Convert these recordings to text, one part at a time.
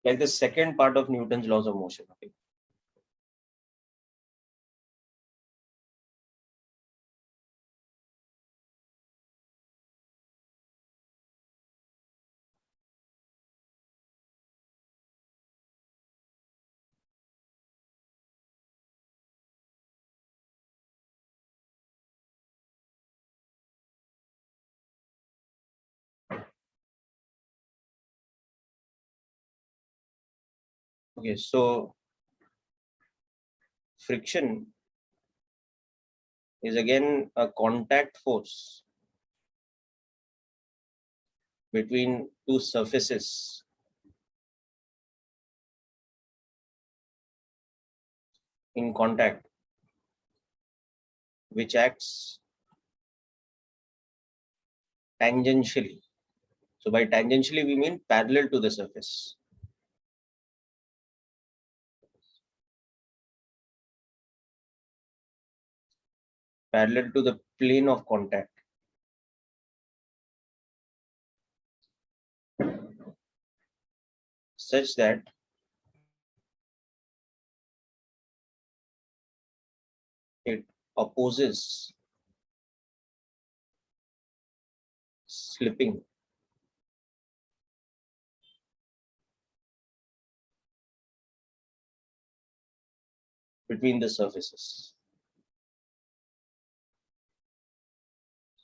like the second part of Newton's laws of motion. Okay. Okay, so friction is again a contact force between two surfaces in contact, which acts tangentially. So by tangentially, we mean parallel to the surface. Parallel to the plane of contact. Such that it opposes slipping between the surfaces.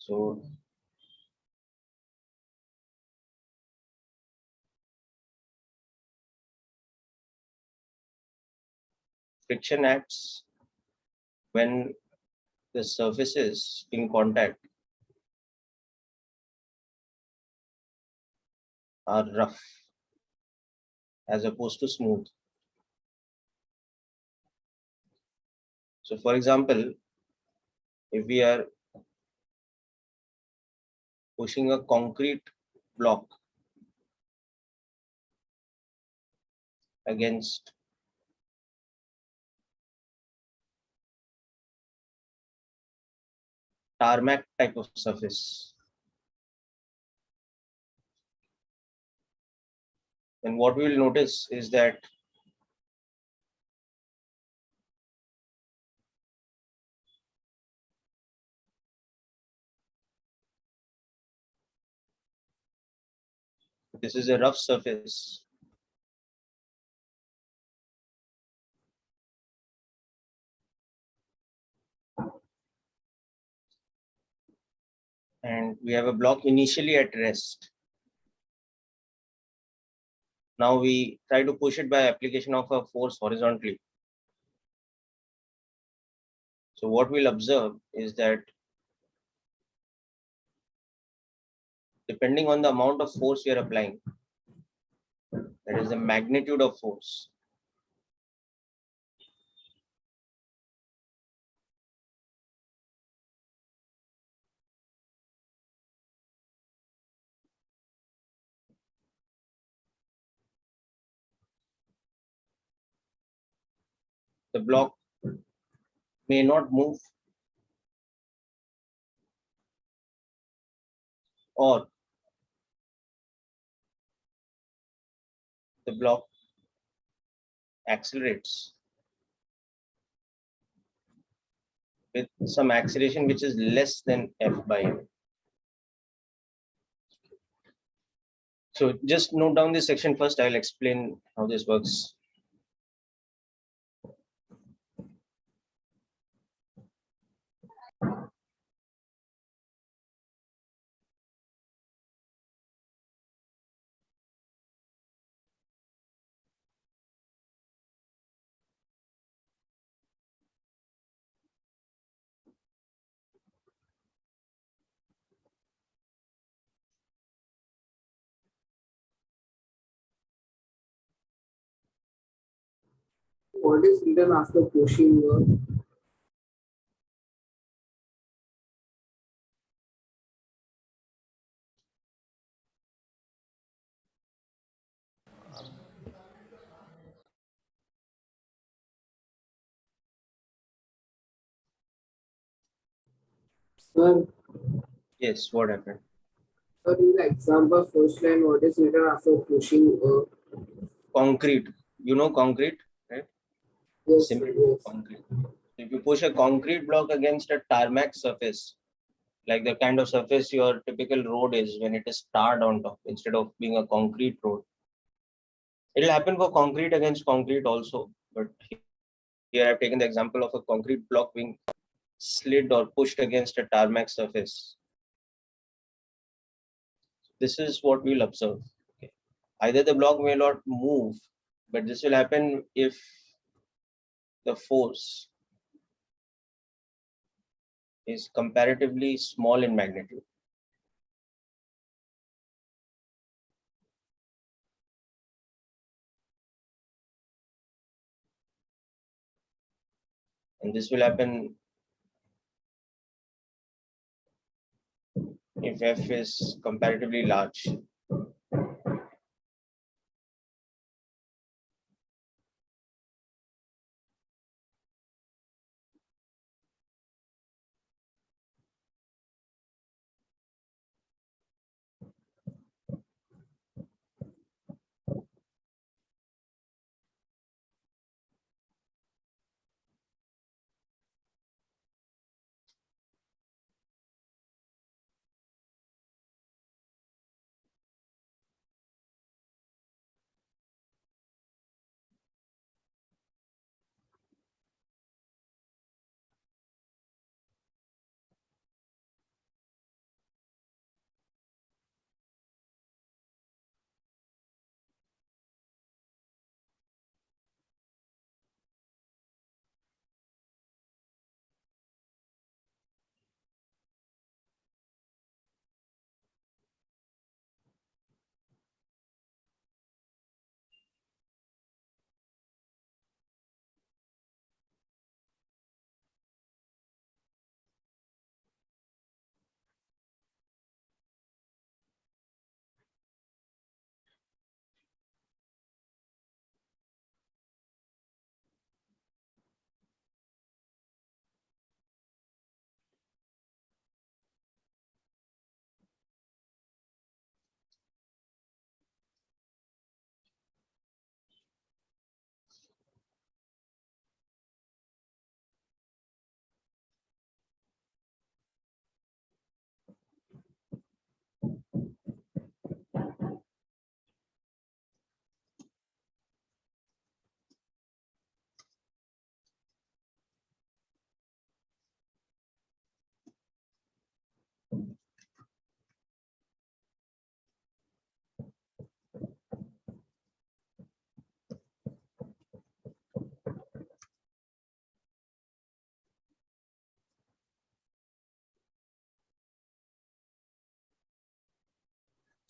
So friction acts when the surfaces in contact are rough as opposed to smooth. So for example, if we are pushing a concrete block against tarmac type of surface, then what we will notice is that this is a rough surface. And we have a block initially at rest. Now we try to push it by application of a force horizontally. So what we'll observe is that depending on the amount of force we are applying, that is the magnitude of force, the block may not move, or the block accelerates with some acceleration which is less than F by m. So just note down this section first. I'll explain how this works. What is written after pushing? Sir, Yes, what happened? sir, in the example first line, what is written after pushing? concrete. You know concrete, right? Yes, Simple yes. concrete. If you push a concrete block against a tarmac surface, like the kind of surface your typical road is when it is tarred on top instead of being a concrete road. It'll happen for concrete against concrete also, but here I've taken the example of a concrete block being slid or pushed against a tarmac surface. This is what we'll observe. Okay. Either the block may not move, but this will happen if the force is comparatively small in magnitude. And this will happen if F is comparatively large.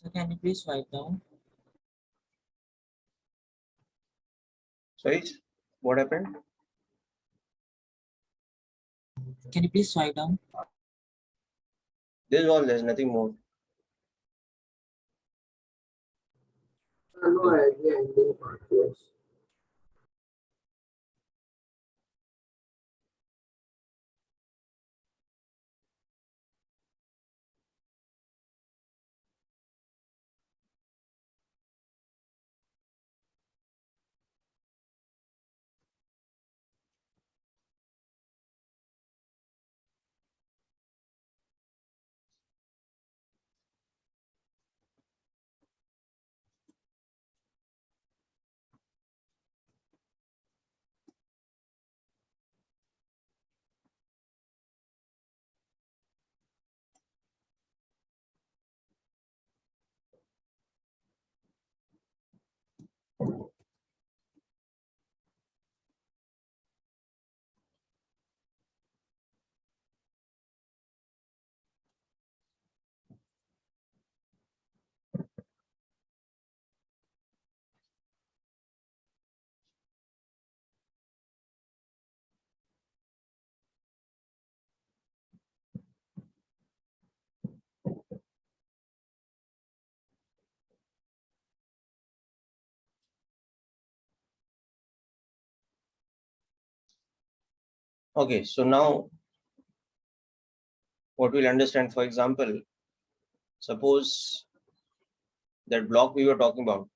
So can you please write down? Sorry, what happened? Can you please write down? This is all, there's nothing more. No idea ending part. Yes. Okay, so now what we'll understand, for example, suppose that block we were talking about,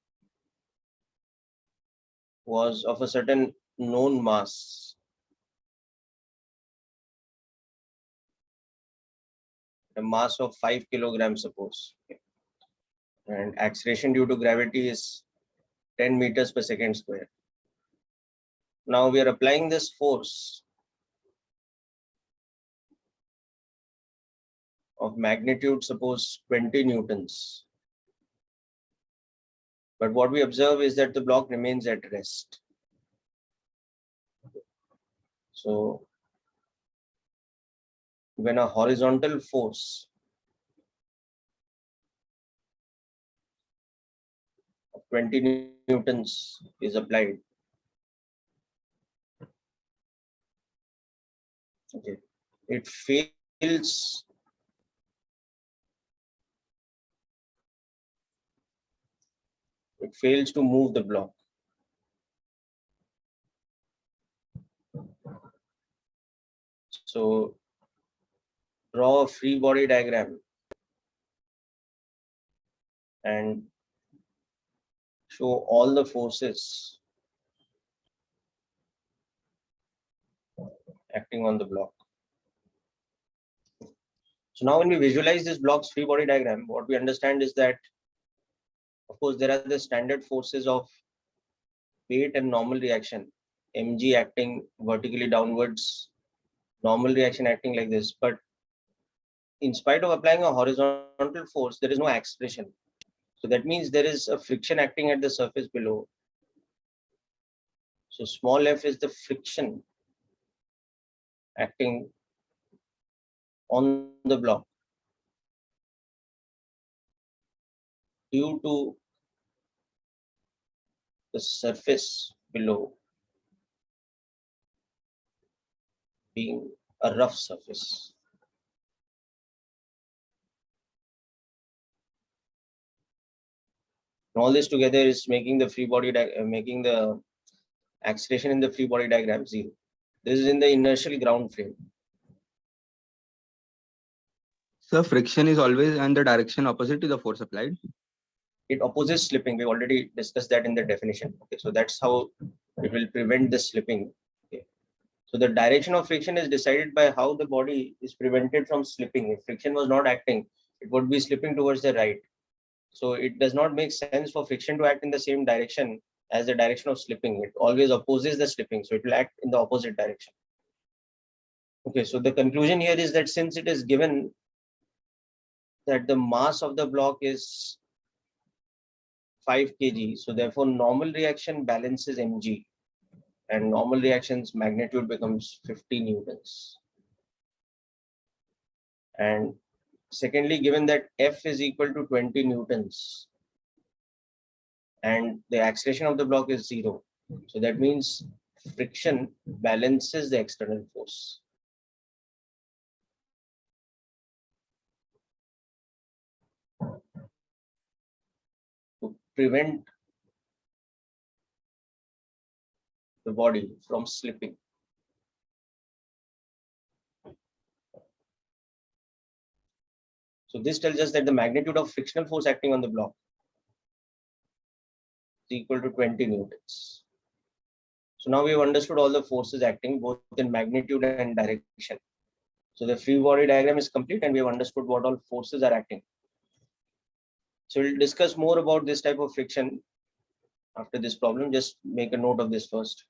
was of a certain known mass, a mass of 5 kilograms, suppose, and acceleration due to gravity is 10 meters per second square. Now we are applying this force of magnitude, suppose 20 newtons. But what we observe is that the block remains at rest. So when a horizontal force of 20 newtons is applied, okay, it fails to move the block. So draw a free body diagram and show all the forces acting on the block. So now when we visualize this block's free body diagram, what we understand is that, of course, there are the standard forces of weight and normal reaction, mg acting vertically downwards, normal reaction acting like this. But in spite of applying a horizontal force, there is no acceleration. So that means there is a friction acting at the surface below. So small f is the friction acting on the block due to the surface below being a rough surface. And all this together is making the free body making the acceleration in the free body diagram zero. This is in the inertial ground frame. So friction is always in the direction opposite to the force applied. It opposes slipping. We already discussed that in the definition. Okay, so that's how it will prevent the slipping. Okay. So the direction of friction is decided by how the body is prevented from slipping. If friction was not acting, it would be slipping towards the right. So it does not make sense for friction to act in the same direction as the direction of slipping. It always opposes the slipping. So it will act in the opposite direction. Okay, so the conclusion here is that since it is given that the mass of the block is 5 kg, so therefore normal reaction balances mg, and normal reaction's magnitude becomes 50 newtons. And secondly, given that F is equal to 20 newtons and the acceleration of the block is 0, so that means friction balances the external force. To prevent the body from slipping. So this tells us that the magnitude of frictional force acting on the block is equal to 20 newtons. So now we have understood all the forces acting both in magnitude and direction. So the free body diagram is complete and we have understood what all forces are acting. So we'll discuss more about this type of friction after this problem. Just make a note of this first.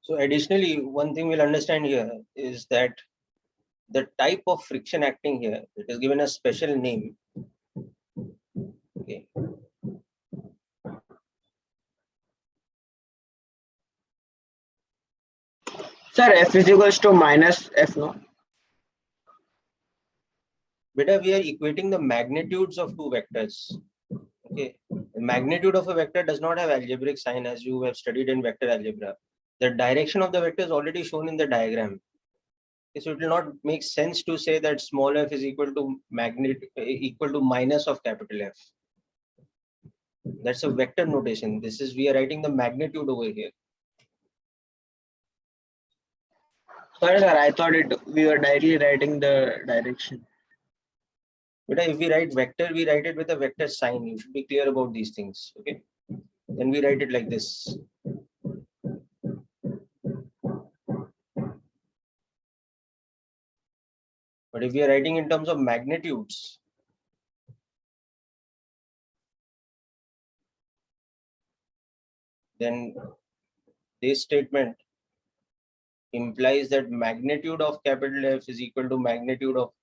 So additionally, one thing we'll understand here is that the type of friction acting here, it is given a special name. Okay. Sir, F is equals to minus F, no? Beta, we are equating the magnitudes of two vectors. Okay. The magnitude of a vector does not have algebraic sign as you have studied in vector algebra. The direction of the vector is already shown in the diagram. Okay, so it will not make sense to say that small f is equal to minus of capital F. That's a vector notation. This is, we are writing the magnitude over here. Sorry, sir, I thought we were directly writing the direction. But if we write vector, we write it with a vector sign. You should be clear about these things. Okay. Then we write it like this. But if we are writing in terms of magnitudes, then this statement implies that magnitude of capital F is equal to magnitude of,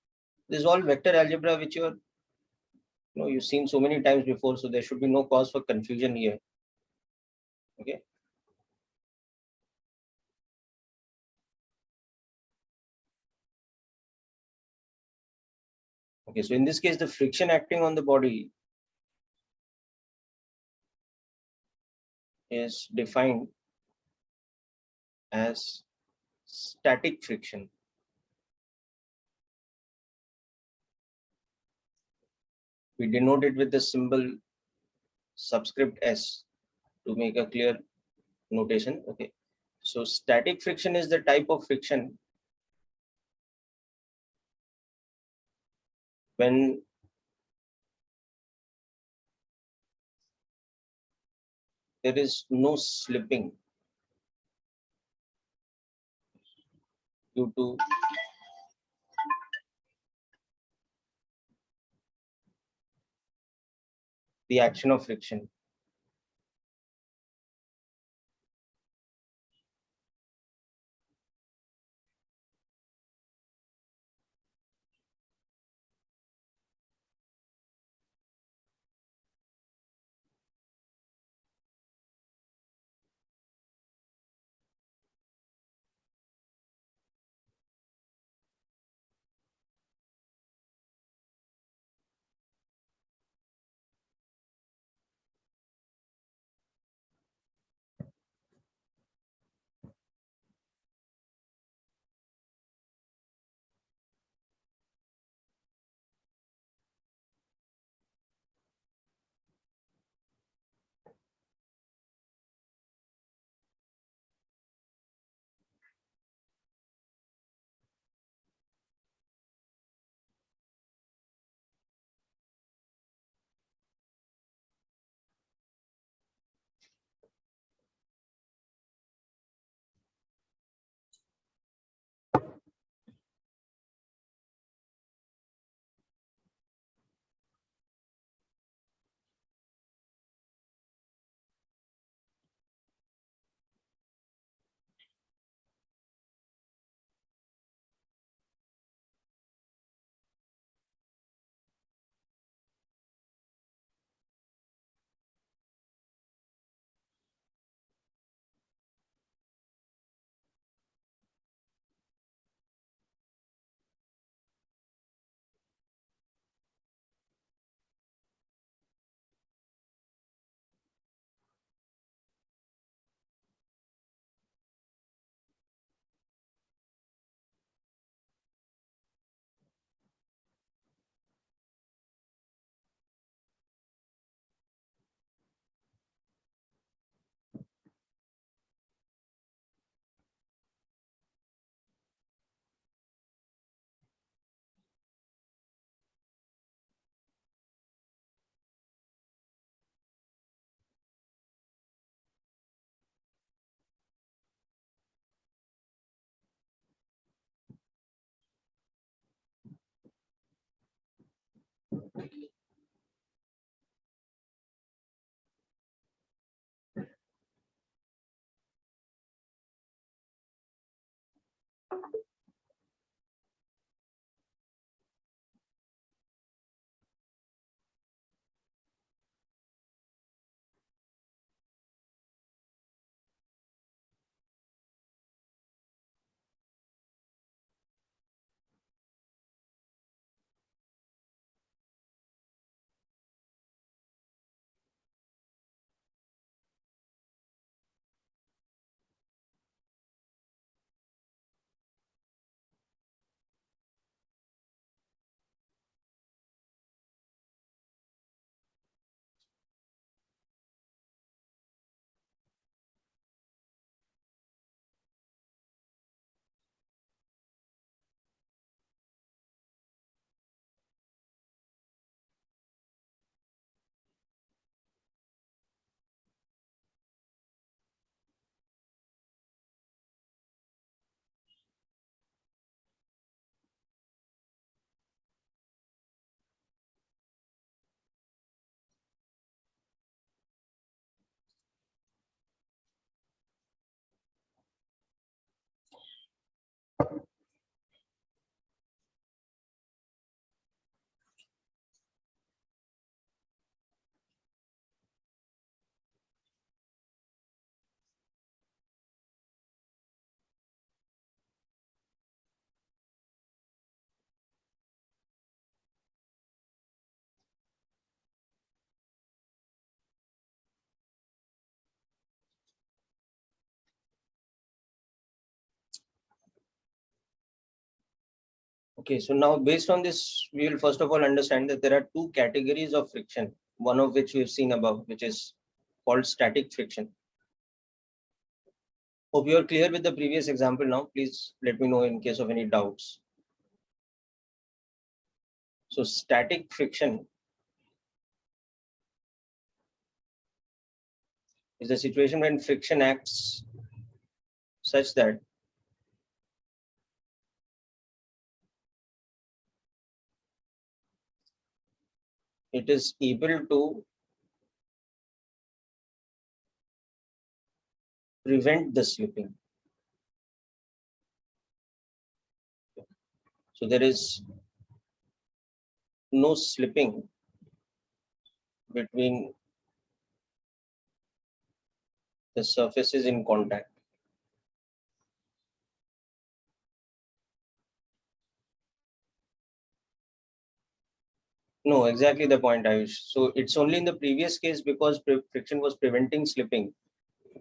this is all vector algebra which you've seen so many times before, so there should be no cause for confusion here. Okay. Okay, so in this case, the friction acting on the body is defined as static friction. We denote it with the symbol subscript S to make a clear notation. Okay, so static friction is the type of friction when there is no slipping due to the action of friction. Okay, so now based on this, we will first of all understand that there are two categories of friction, one of which we've seen above, which is called static friction. Hope you are clear with the previous example now. Please let me know in case of any doubts. So static friction is the situation when friction acts such that it is able to prevent the slipping. So there is no slipping between the surfaces in contact. No, exactly the point, Ayush. So it's only in the previous case because friction was preventing slipping.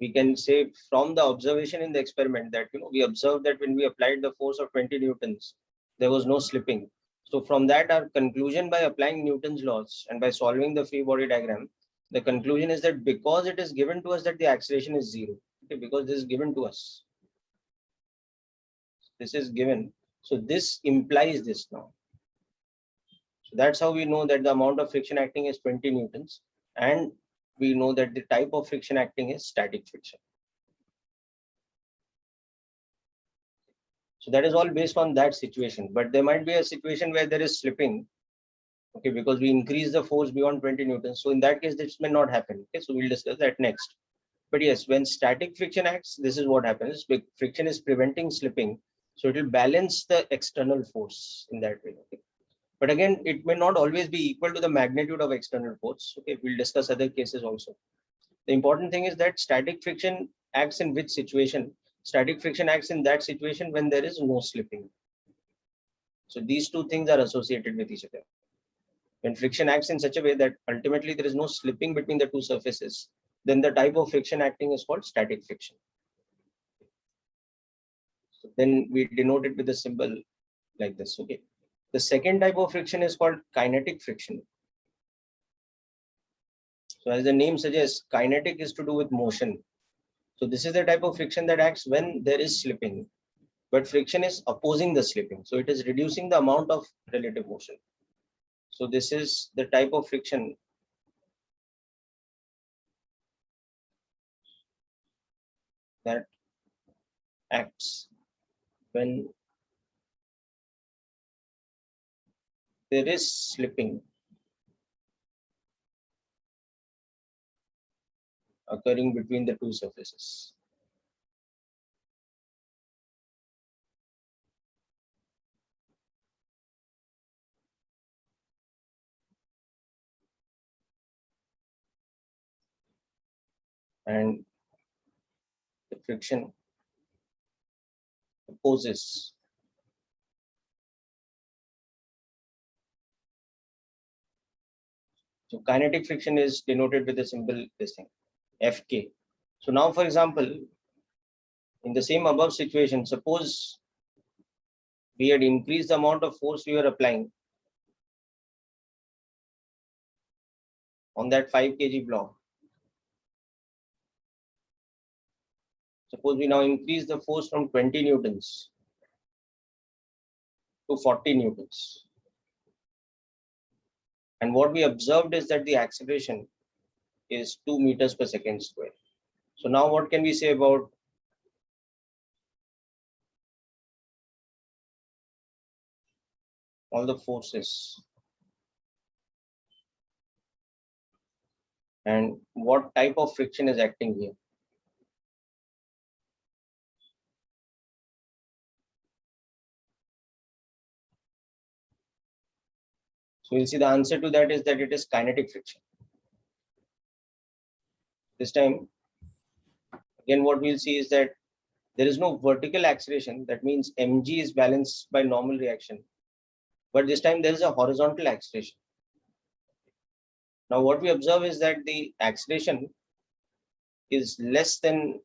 We can say from the observation in the experiment that we observed that when we applied the force of 20 newtons, there was no slipping. So from that, our conclusion by applying Newton's laws and by solving the free body diagram, the conclusion is that because it is given to us that the acceleration is zero, okay, because this is given to us. This is given. So this implies this now. So that's how we know that the amount of friction acting is 20 newtons, and we know that the type of friction acting is static friction. So that is all based on that situation. But there might be a situation where there is slipping, okay, because we increase the force beyond 20 newtons. So in that case, this may not happen. Okay, so we'll discuss that next. But yes, when static friction acts, this is what happens. Friction is preventing slipping. So it will balance the external force in that way. Okay. But again, it may not always be equal to the magnitude of external force. Okay, we'll discuss other cases also. The important thing is that static friction acts in which situation? Static friction acts in that situation when there is no slipping. So these two things are associated with each other. When friction acts in such a way that ultimately there is no slipping between the two surfaces, then the type of friction acting is called static friction. So then we denote it with a symbol like this. Okay. The second type of friction is called kinetic friction. So as the name suggests, kinetic is to do with motion. So this is the type of friction that acts when there is slipping, but friction is opposing the slipping. So it is reducing the amount of relative motion. So this is the type of friction that acts when there is slipping occurring between the two surfaces. And the friction opposes so kinetic friction is denoted with a symbol this thing Fk. So now for example, in the same above situation, suppose we had increased the amount of force we were applying on that 5 kg block. Suppose we now increase the force from 20 newtons to 40 newtons. And what we observed is that the acceleration is 2 meters per second square. So now what can we say about all the forces and what type of friction is acting here? So we'll see the answer to that is that it is kinetic friction. This time, again, what we'll see is that there is no vertical acceleration. That means mg is balanced by normal reaction. But this time there is a horizontal acceleration. Now what we observe is that the acceleration is less than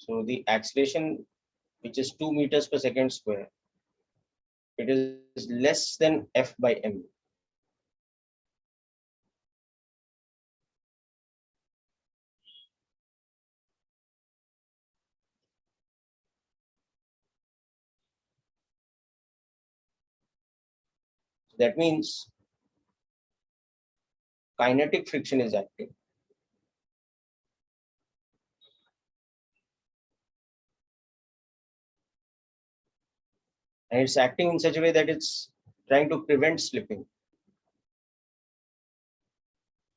so the acceleration, which is 2 meters per second square, it is less than F by m. That means kinetic friction is acting. And it's acting in such a way that it's trying to prevent slipping.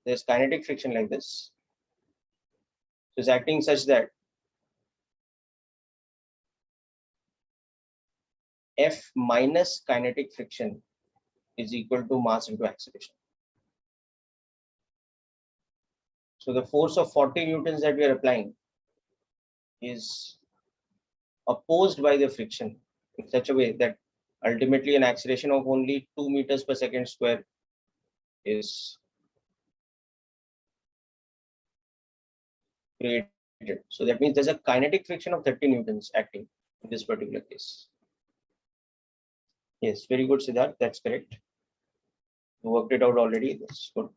There's kinetic friction like this. So it's acting such that F minus kinetic friction is equal to mass into acceleration. So the force of 40 newtons that we are applying is opposed by the friction in such a way that ultimately an acceleration of only 2 meters per second square is created. So that means there's a kinetic friction of 30 newtons acting in this particular case. Yes, very good, Siddharth. That's correct. You worked it out already. That's good.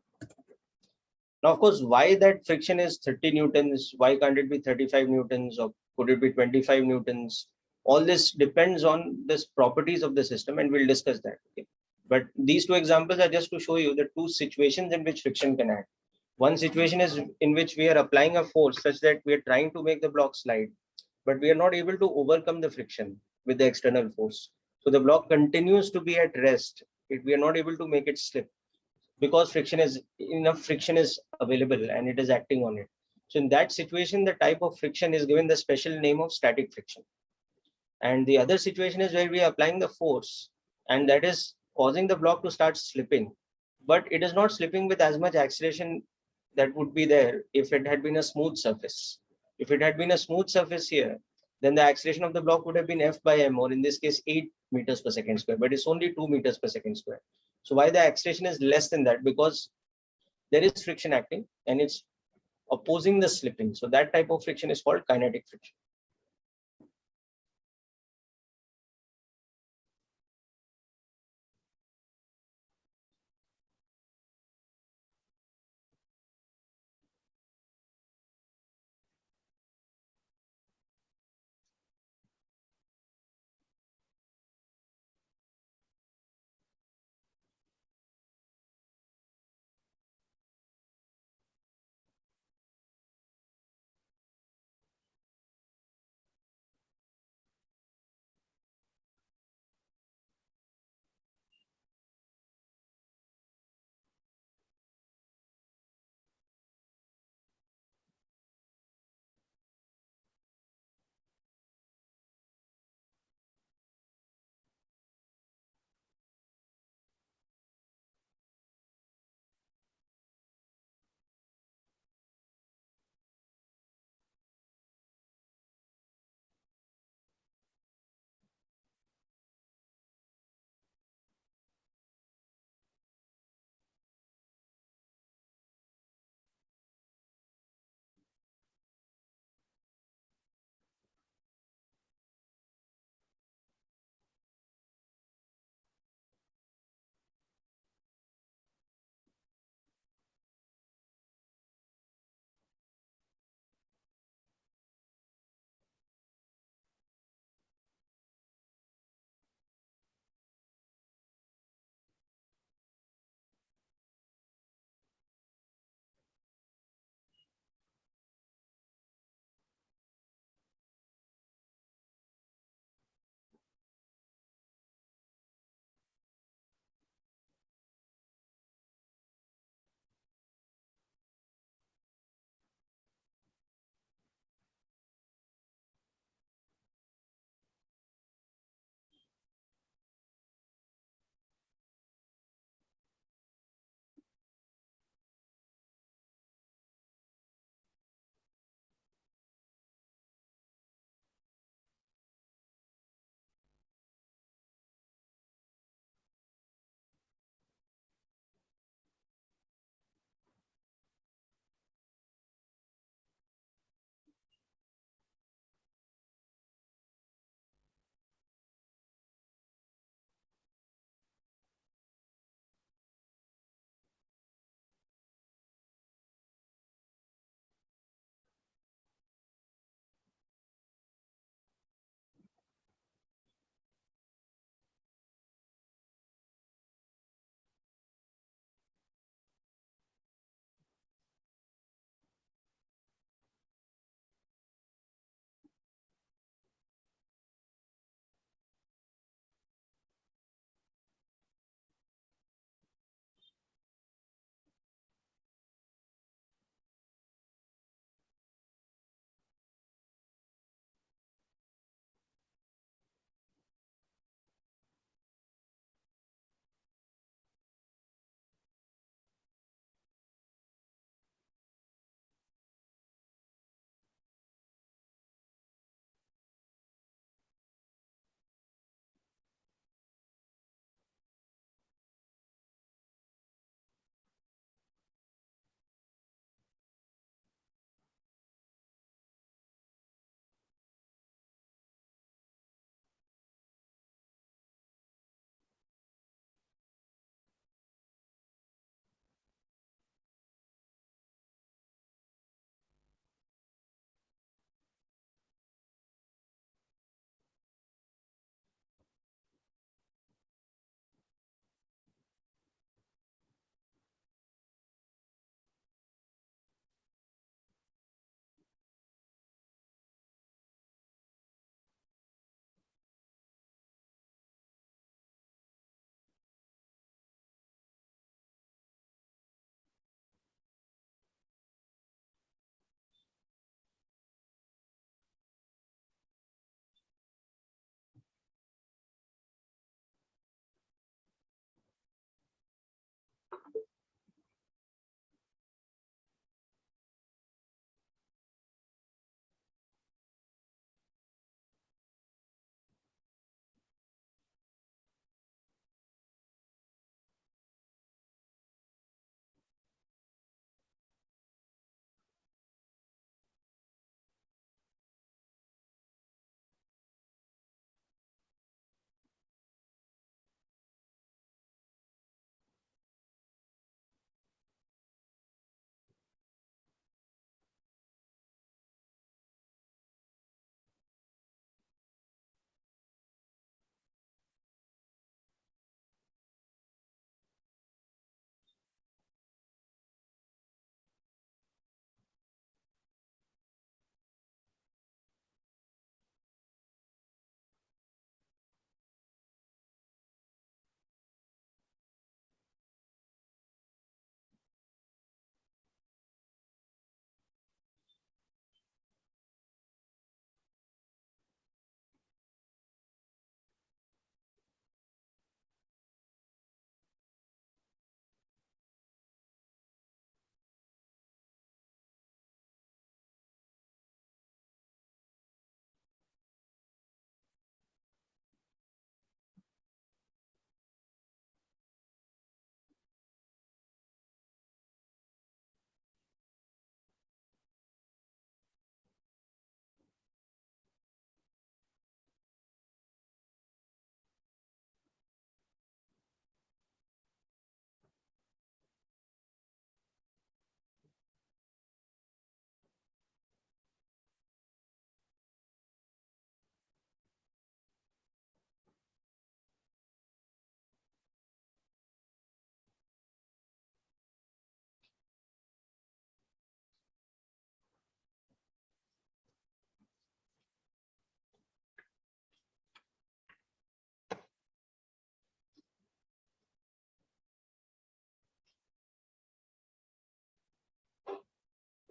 Now, of course, why that friction is 30 newtons? Why can't it be 35 newtons, or could it be 25 newtons? All this depends on this properties of the system, and we'll discuss that. Okay? But these two examples are just to show you the two situations in which friction can act. One situation is in which we are applying a force such that we are trying to make the block slide, but we are not able to overcome the friction with the external force. So the block continues to be at rest. We are not able to make it slip because enough friction is available and it is acting on it. So in that situation, the type of friction is given the special name of static friction. And the other situation is where we are applying the force, and that is causing the block to start slipping, but it is not slipping with as much acceleration that would be there if it had been a smooth surface. If it had been a smooth surface here, then the acceleration of the block would have been F by m, or in this case 8 meters per second square, but it's only 2 meters per second square. So why the acceleration is less than that? Because there is friction acting and it's opposing the slipping. So that type of friction is called kinetic friction.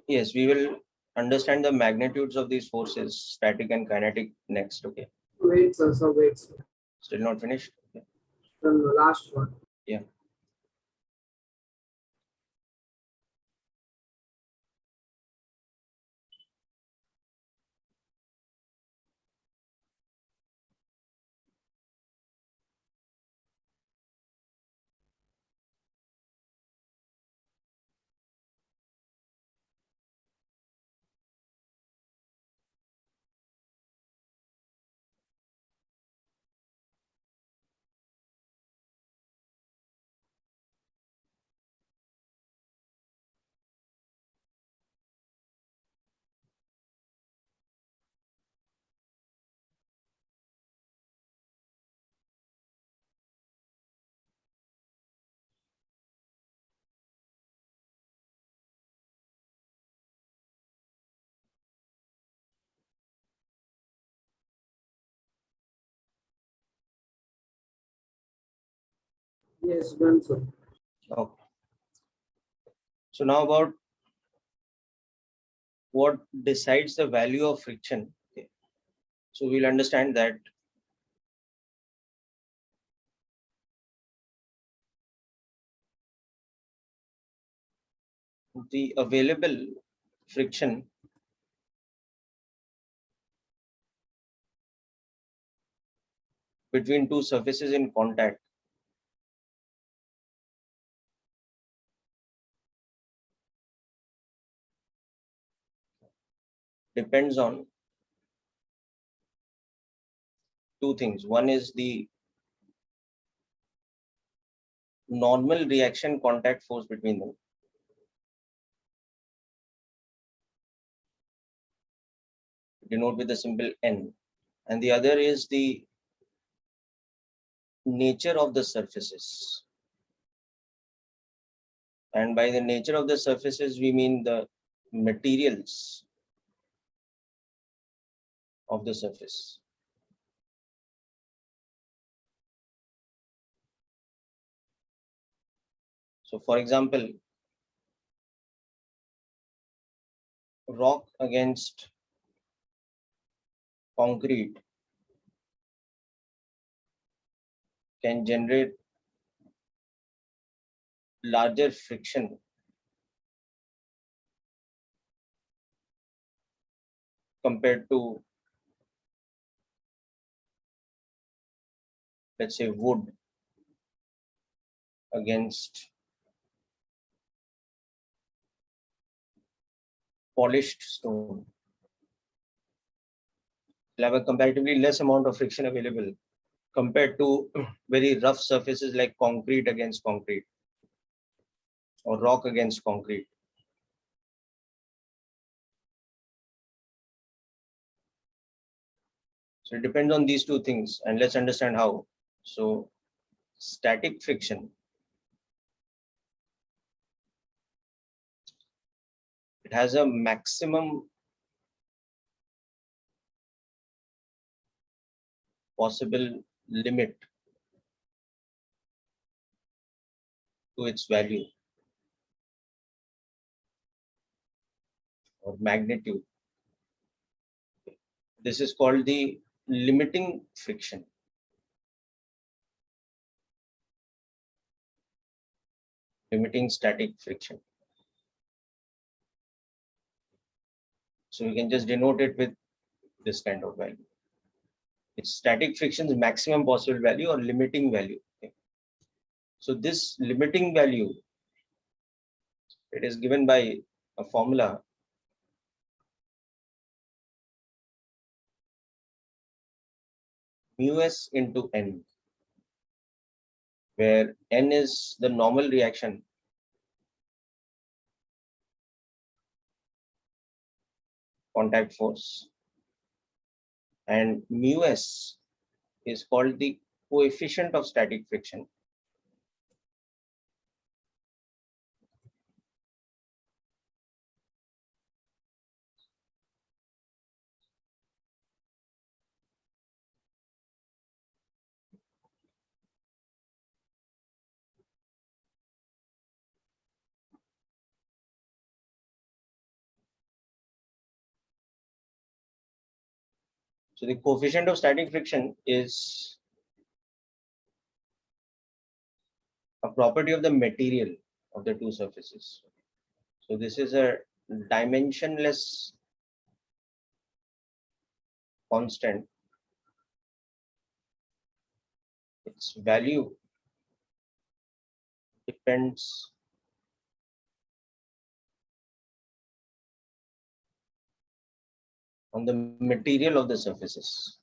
Yes, we will understand the magnitudes of these forces, static and kinetic, next. Okay, Wait, sir. So wait, sir. still not finished. Okay. The last one. Yeah. Yes, done, sir. Okay. So now about what decides the value of friction. Okay. So we'll understand that the available friction between two surfaces in contact depends on two things. One is the normal reaction contact force between them, denote with the symbol N, and the other is the nature of the surfaces. And by the nature of the surfaces, we mean the materials of the surface. So for example, rock against concrete can generate larger friction compared to, let's say, wood against polished stone. Will have a comparatively less amount of friction available compared to very rough surfaces like concrete against concrete or rock against concrete. So it depends on these two things, and let's understand how. So static friction, it has a maximum possible limit to its value or magnitude. This is called the limiting friction. Limiting static friction. So we can just denote it with this kind of value. It's static friction's maximum possible value or limiting value. Okay. So this limiting value, it is given by a formula μs into n, where n is the normal reaction contact force and μs is called the coefficient of static friction. So the coefficient of static friction is a property of the material of the two surfaces. So this is a dimensionless constant. Its value depends on the material of the surfaces.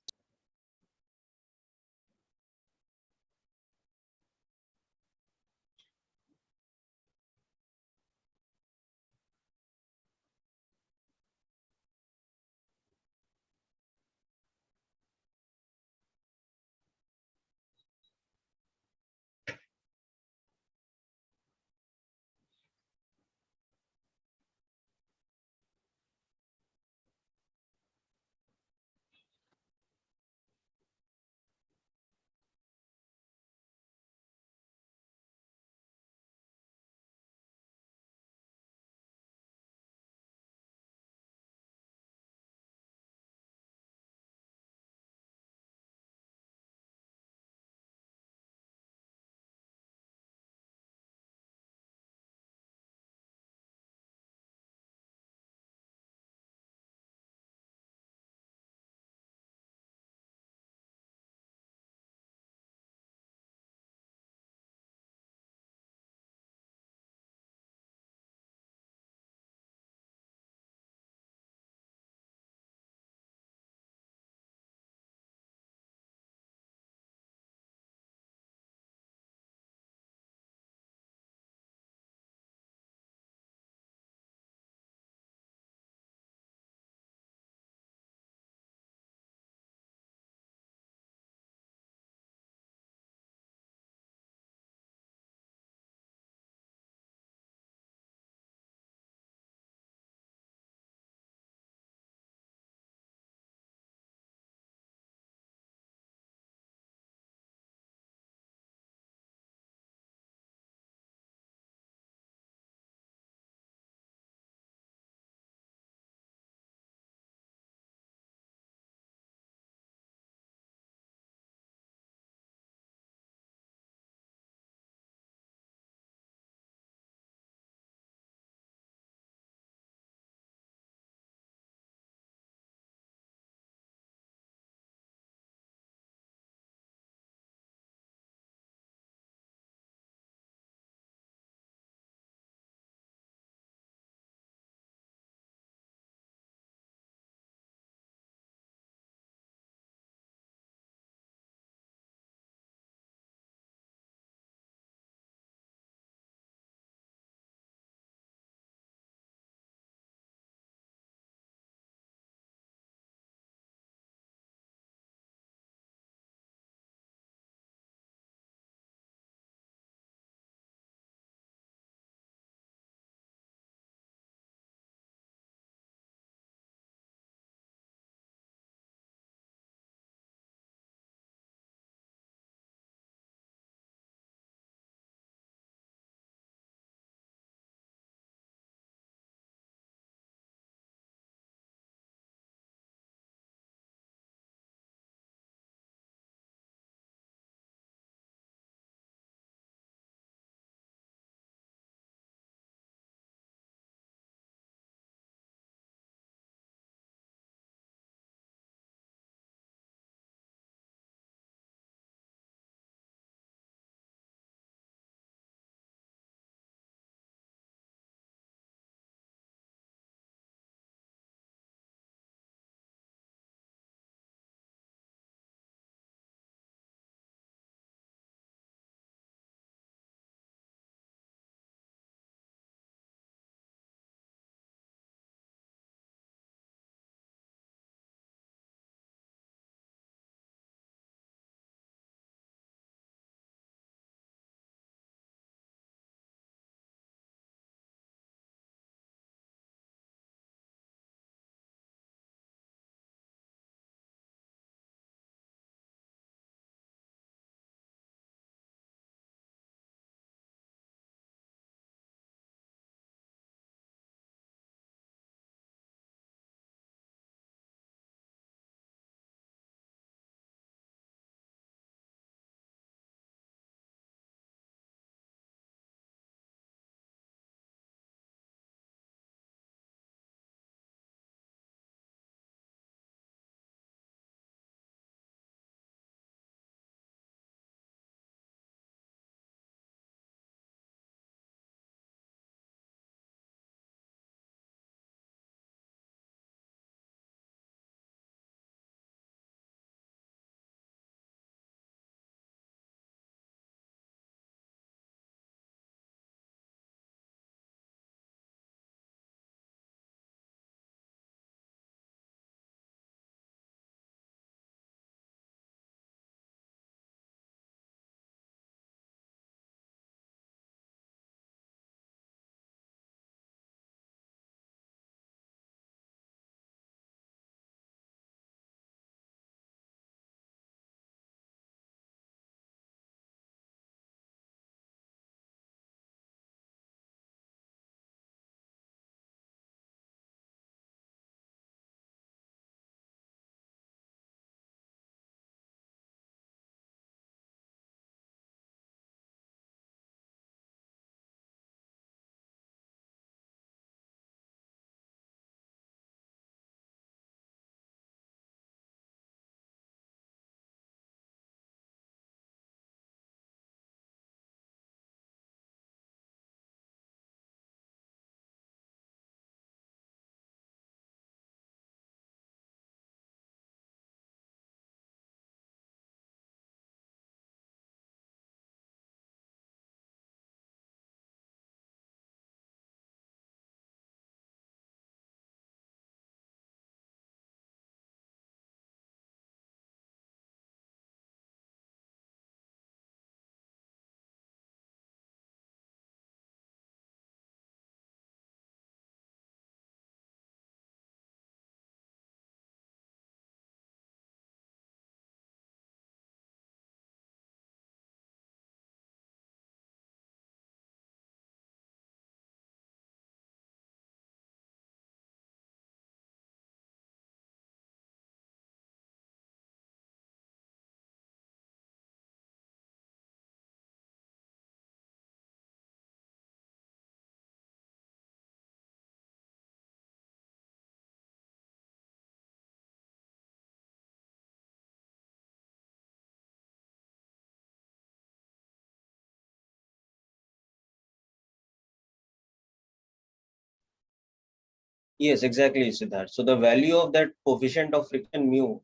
Yes, exactly, Siddharth. So the value of that coefficient of friction mu,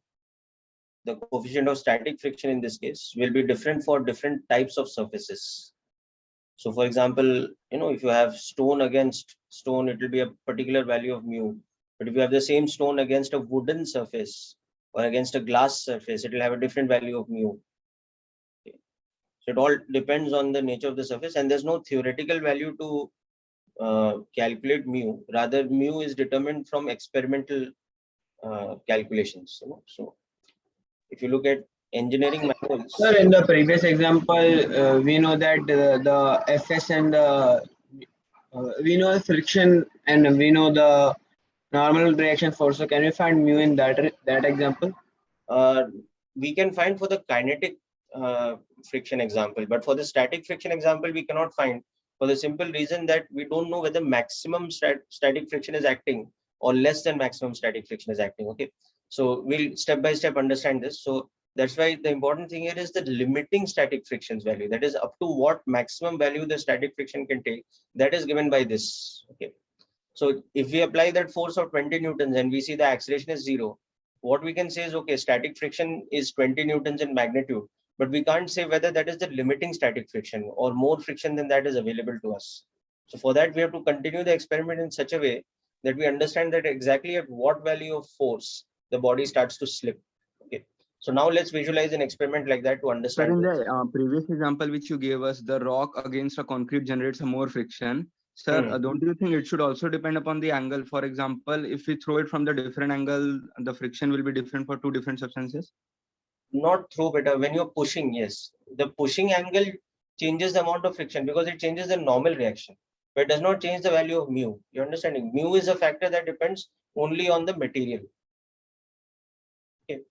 the coefficient of static friction in this case, will be different for different types of surfaces. So for example, if you have stone against stone, it will be a particular value of mu. But if you have the same stone against a wooden surface or against a glass surface, it will have a different value of mu. Okay. So it all depends on the nature of the surface, and there's no theoretical value to calculate mu. Rather, mu is determined from experimental calculations. So if you look at engineering manuals, Sir, in the previous example, we know that the Fs and the we know the friction and we know the normal reaction force. So can we find mu in that example? we can find for the kinetic friction example, but for the static friction example, we cannot find, for the simple reason that we don't know whether maximum static friction is acting or less than maximum static friction is acting. Okay, so we'll step by step understand this. So that's why the important thing here is the limiting static friction's value, that is up to what maximum value the static friction can take, that is given by this. Okay, so if we apply that force of 20 newtons and we see the acceleration is 0, what we can say is, okay, static friction is 20 newtons in magnitude, but we can't say whether that is the limiting static friction or more friction than that is available to us. So for that, we have to continue the experiment in such a way that we understand that exactly at what value of force the body starts to slip. Okay. So now let's visualize an experiment like that to Sir, understand in this. the previous example which you gave us, the rock against a concrete generates a more friction. Sir, don't you think it should also depend upon the angle? For example, if we throw it from the different angle, the friction will be different for two different substances? Not through better. When you're pushing, yes, the pushing angle changes the amount of friction because it changes the normal reaction, but it does not change the value of mu. You're understanding? Mu is a factor that depends only on the material. Okay.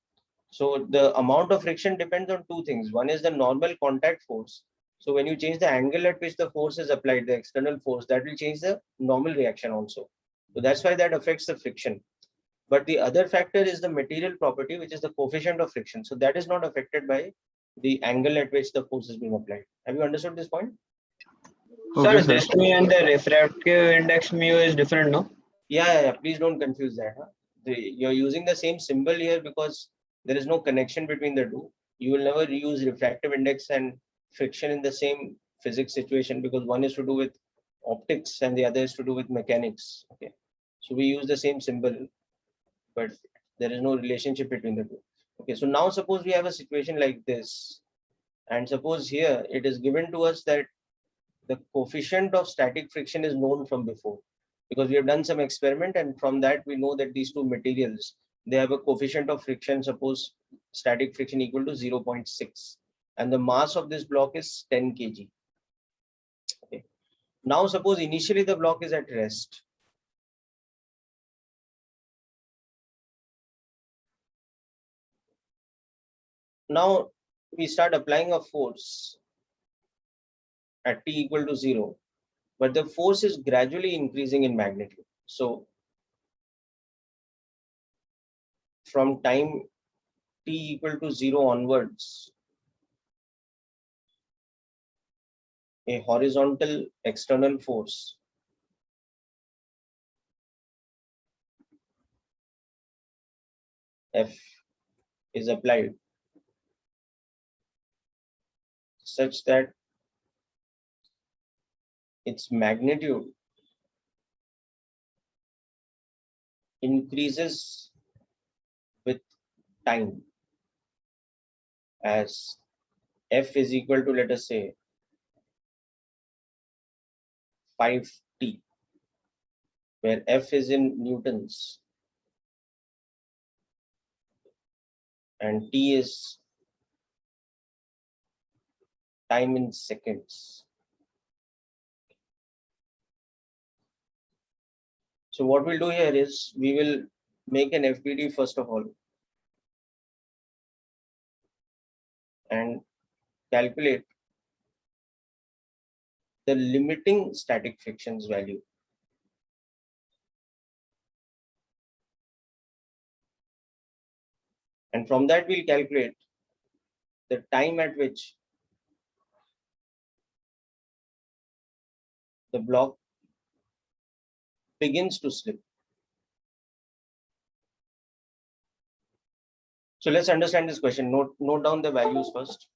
So the amount of friction depends on two things. One is the normal contact force. So when you change the angle at which the force is applied, the external force, that will change the normal reaction also. So that's why that affects the friction. But the other factor is the material property, which is the coefficient of friction. So that is not affected by the angle at which the force is being applied. Have you understood this point? Okay, Sir, sir. this mu and the refractive index mu is different, no? Yeah. Please don't confuse that. Huh? You're using the same symbol here because there is no connection between the two. You will never use refractive index and friction in the same physics situation because one is to do with optics and the other is to do with mechanics. Okay. So we use the same symbol, but there is no relationship between the two. Okay, so now suppose we have a situation like this, and suppose here it is given to us that the coefficient of static friction is known from before, because we have done some experiment, and from that we know that these two materials, they have a coefficient of friction, suppose static friction equal to 0.6, and the mass of this block is 10 kg. Okay. Now suppose initially the block is at rest. Now we start applying a force at t equal to 0, but the force is gradually increasing in magnitude. So from time t equal to 0 onwards, a horizontal external force F is applied such that its magnitude increases with time, as F is equal to, let us say, 5t, where F is in newtons and t is time in seconds. So what we'll do here is we will make an FBD first of all and calculate the limiting static friction's value. And from that we'll calculate the time at which the block begins to slip. So let's understand this question. Note down the values first.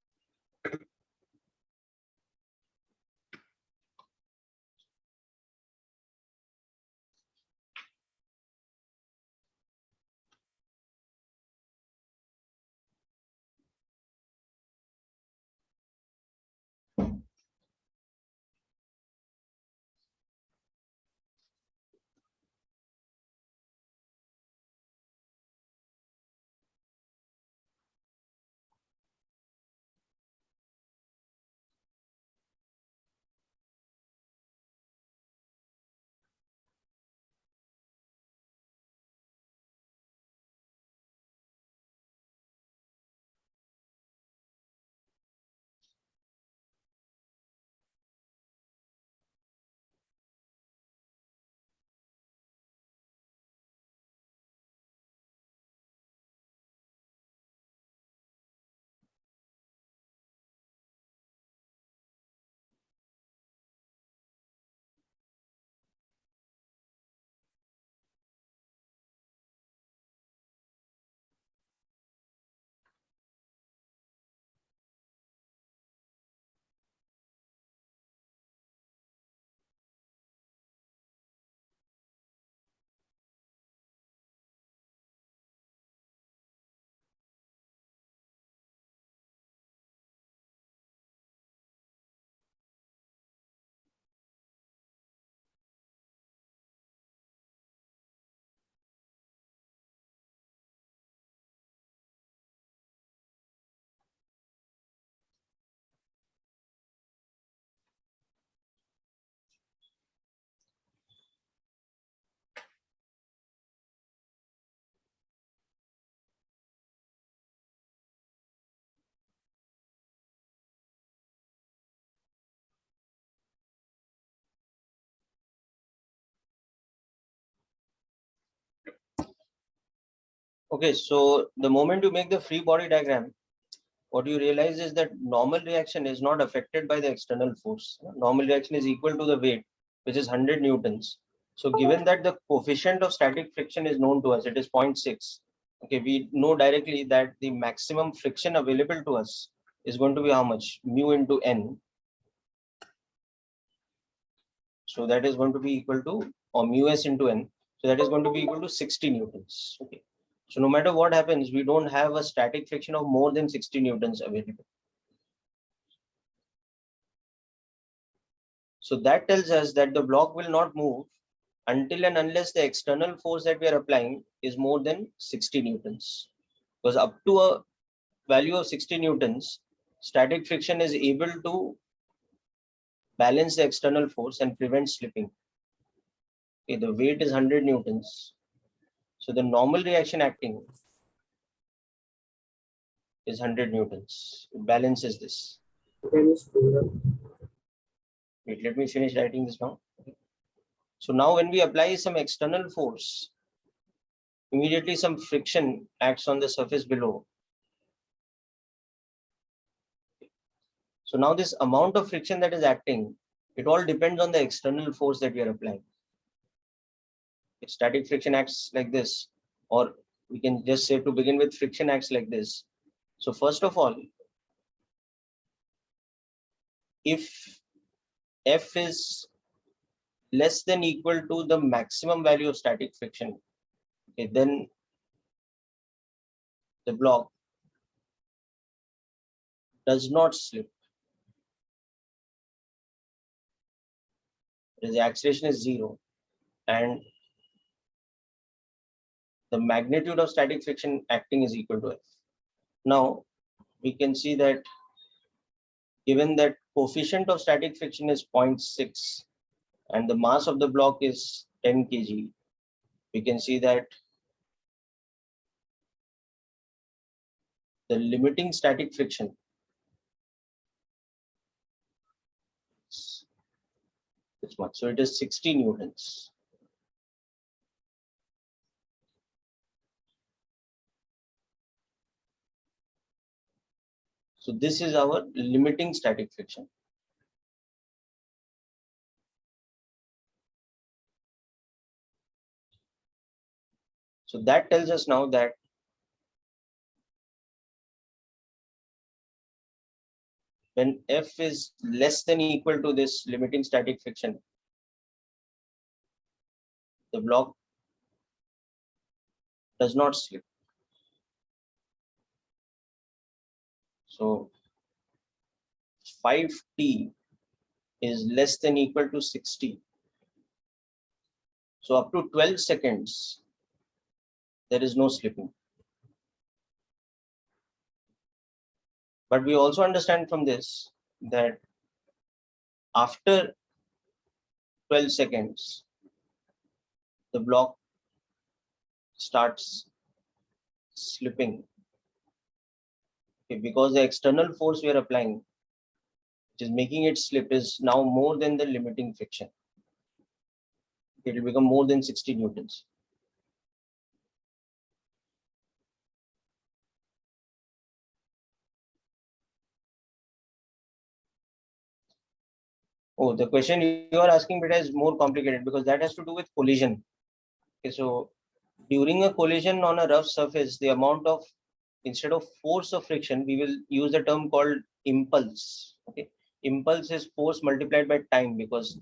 Okay, so the moment you make the free body diagram, what you realize is that normal reaction is not affected by the external force. Normal reaction is equal to the weight, which is 100 newtons. So given that the coefficient of static friction is known to us, it is 0.6. Okay, we know directly that the maximum friction available to us is going to be how much? Mu into n. So that is going to be equal to, or mu s into n. So that is going to be equal to 60 newtons. Okay. So no matter what happens, we don't have a static friction of more than 60 newtons available. So that tells us that the block will not move until and unless the external force that we are applying is more than 60 newtons. Because up to a value of 60 newtons, static friction is able to balance the external force and prevent slipping. Okay, the weight is 100 newtons. So the normal reaction acting is 100 newtons. It balances this. Can you scroll up? Wait, let me finish writing this down. So now when we apply some external force, immediately some friction acts on the surface below. So now this amount of friction that is acting, it all depends on the external force that we are applying. If static friction acts like this, or we can just say to begin with, friction acts like this. So first of all, if F is less than equal to the maximum value of static friction, okay, then the block does not slip. The acceleration is 0, and the magnitude of static friction acting is equal to F. Now we can see that given that coefficient of static friction is 0.6 and the mass of the block is 10 kg, we can see that the limiting static friction is this much. So it is 60 newtons. So this is our limiting static friction. So that tells us now that when F is less than equal to this limiting static friction, the block does not slip. So 5t is less than equal to 60. So up to 12 seconds, there is no slipping. But we also understand from this that after 12 seconds, the block starts slipping. Okay, because the external force we are applying, which is making it slip, is now more than the limiting friction. It will become more than 60 newtons. Oh, the question you are asking, Beta, is more complicated because that has to do with collision. Okay, so during a collision on a rough surface, the amount of, instead of force of friction, we will use a term called impulse. Okay, impulse is force multiplied by time, because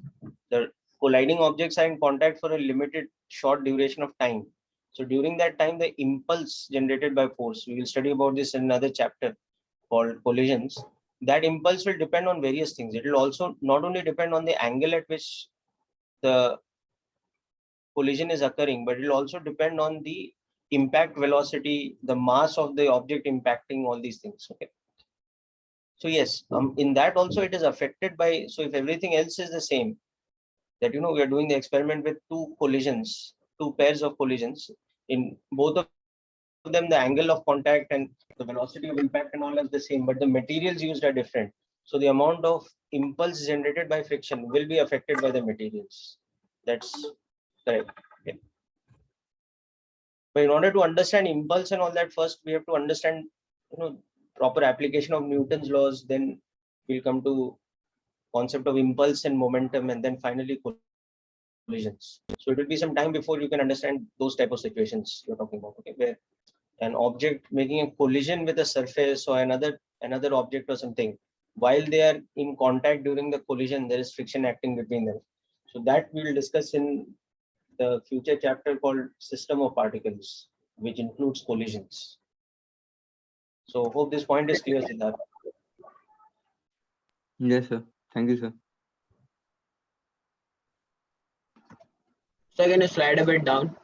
the colliding objects are in contact for a limited short duration of time. So during that time, the impulse generated by force, we will study about this in another chapter called collisions. That impulse will depend on various things. It will also not only depend on the angle at which the collision is occurring, but it will also depend on the impact velocity, the mass of the object impacting, all these things. Okay. So yes, in that also it is affected by, so if everything else is the same, that, we are doing the experiment with two collisions, two pairs of collisions. In both of them, the angle of contact and the velocity of impact and all are the same, but the materials used are different. So the amount of impulse generated by friction will be affected by the materials. That's correct. Okay. But in order to understand impulse and all that, first we have to understand, proper application of Newton's laws. Then we'll come to concept of impulse and momentum, and then finally collisions. So it will be some time before you can understand those type of situations you're talking about. Okay, where an object making a collision with a surface or another object or something, while they are in contact during the collision, there is friction acting between them. So that we will discuss in the future chapter called System of Particles, which includes collisions. So hope this point is clear, Siddharth. Yes, sir. Thank you, sir. So can you slide a bit down?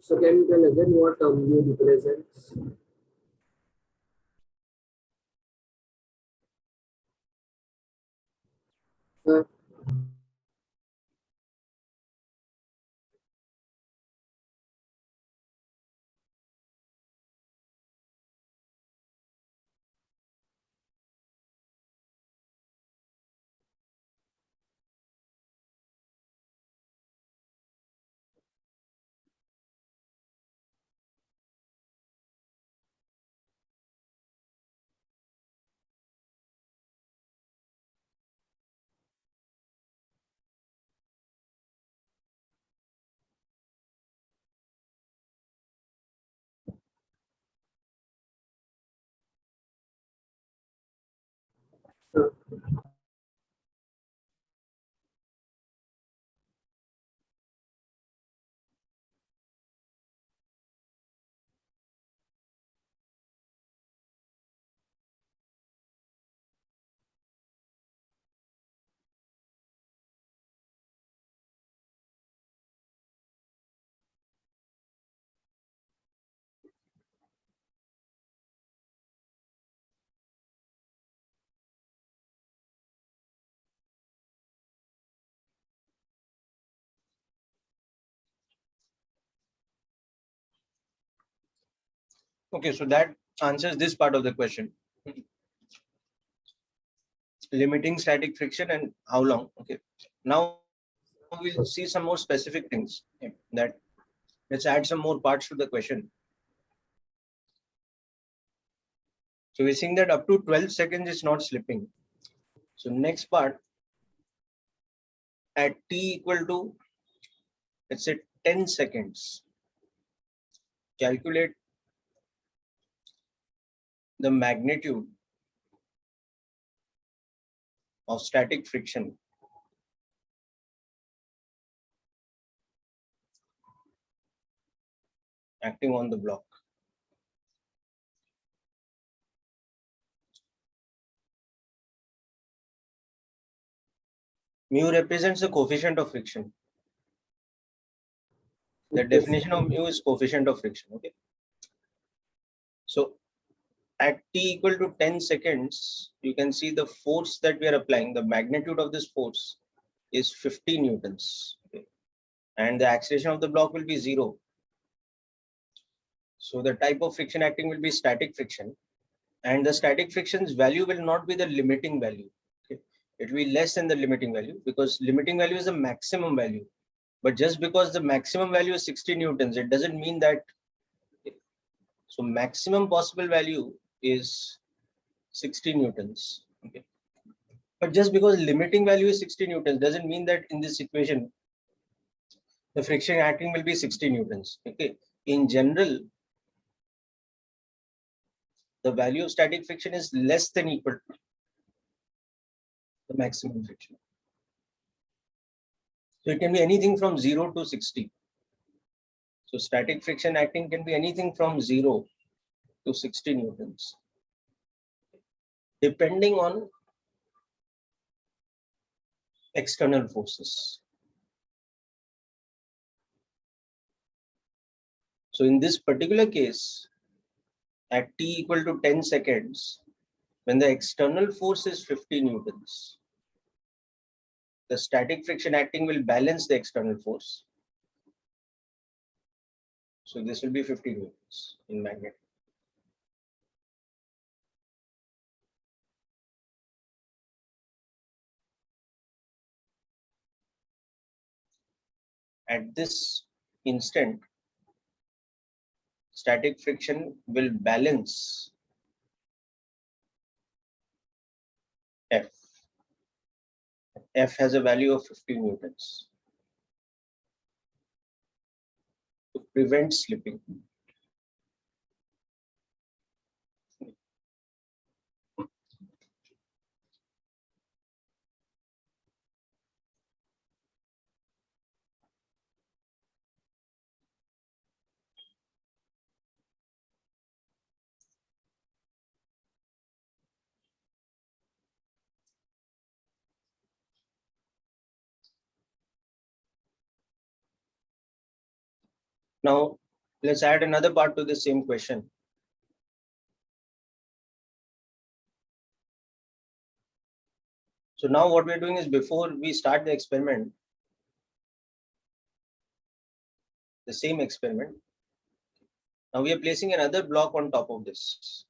So can you tell again what you represent? Uh, Sure. Okay, so that answers this part of the question. Limiting static friction and how long. Okay, now we'll see some more specific things. Okay, that let's add some more parts to the question. So we're seeing that up to 12 seconds is not slipping. So next part, at t equal to, let's say 10 seconds, calculate the magnitude of static friction acting on the block. Mu represents the coefficient of friction. The definition of mu is coefficient of friction. Okay. So at t equal to 10 seconds, you can see the force that we are applying, the magnitude of this force is 50 newtons. Okay. And the acceleration of the block will be 0. So the type of friction acting will be static friction. And the static friction's value will not be the limiting value. Okay. It will be less than the limiting value because limiting value is the maximum value. But just because the maximum value is 60 newtons, it doesn't mean that. So maximum possible value is 60 newtons. Okay. But just because limiting value is 60 newtons doesn't mean that in this equation the friction acting will be 60 newtons. Okay. In general, the value of static friction is less than equal to the maximum friction. So it can be anything from 0 to 60. So static friction acting can be anything from 0 to 60 newtons, depending on external forces. So in this particular case, at t equal to 10 seconds, when the external force is 50 newtons, the static friction acting will balance the external force. So this will be 50 newtons in magnitude. At this instant, static friction will balance F. F has a value of 50 newtons to prevent slipping. Now, let's add another part to the same question. So now what we're doing is before we start the experiment, the same experiment, now we are placing another block on top of this.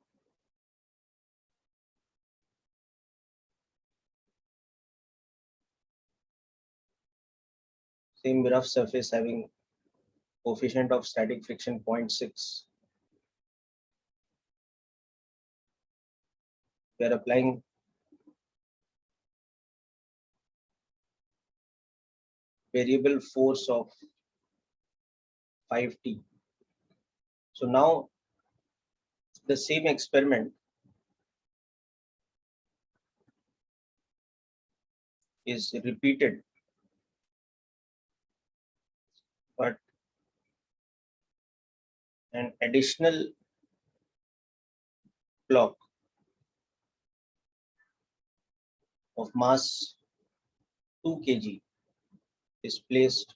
Same rough surface having coefficient of static friction 0.6. We are applying variable force of 5t. So now the same experiment, is repeated, but an additional block of mass 2 kg is placed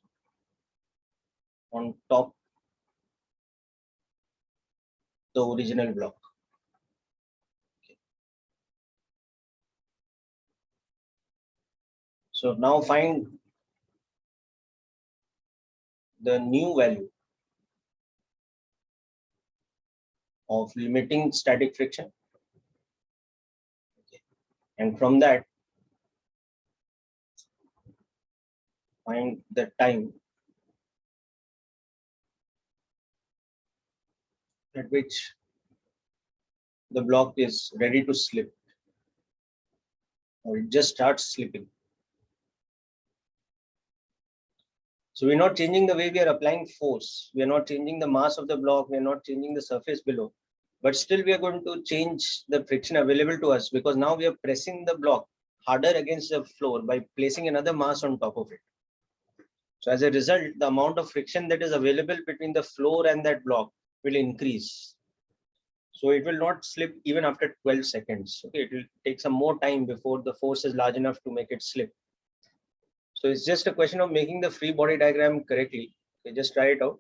on top the original block. So now find the new value of limiting static friction. And from that, find the time at which the block is ready to slip, or it just starts slipping. So we're not changing the way we are applying force. We are not changing the mass of the block. We are not changing the surface below. But still we are going to change the friction available to us, because now we are pressing the block harder against the floor by placing another mass on top of it. So as a result, the amount of friction that is available between the floor and that block will increase. So it will not slip even after 12 seconds. Okay, it will take some more time before the force is large enough to make it slip. So it's just a question of making the free body diagram correctly. Okay, just try it out.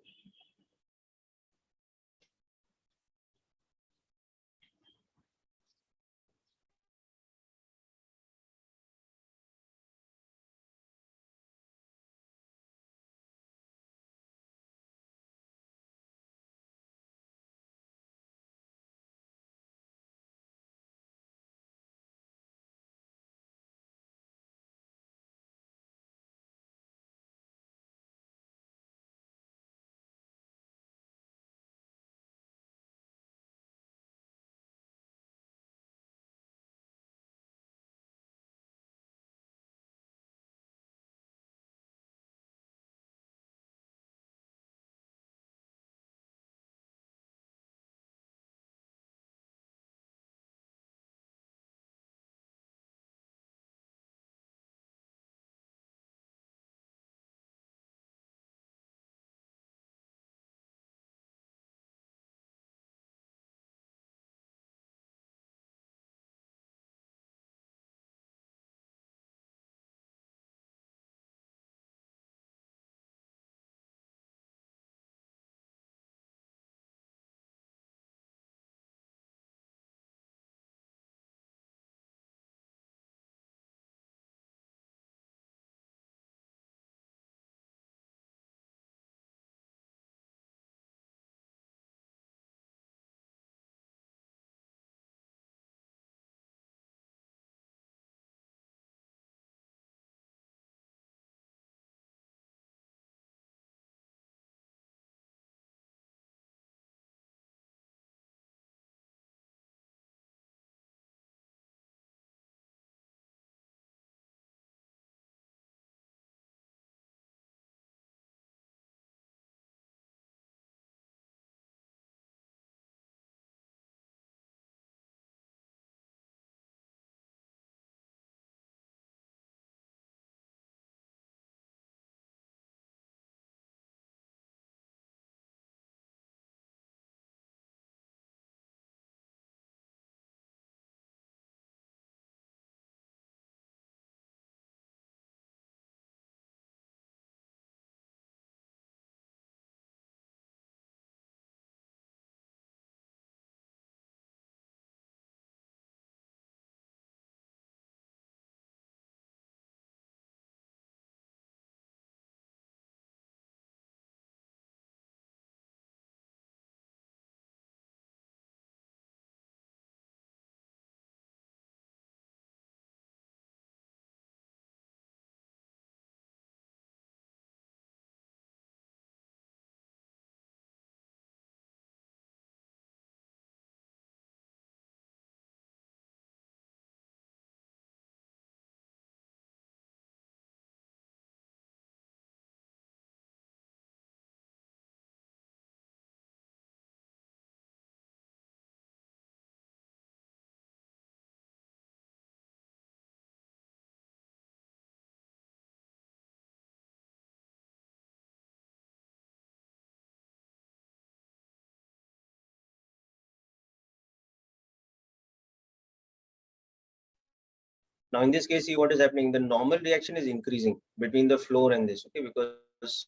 Now in this case, see what is happening. The normal reaction is increasing between the floor and this, okay, because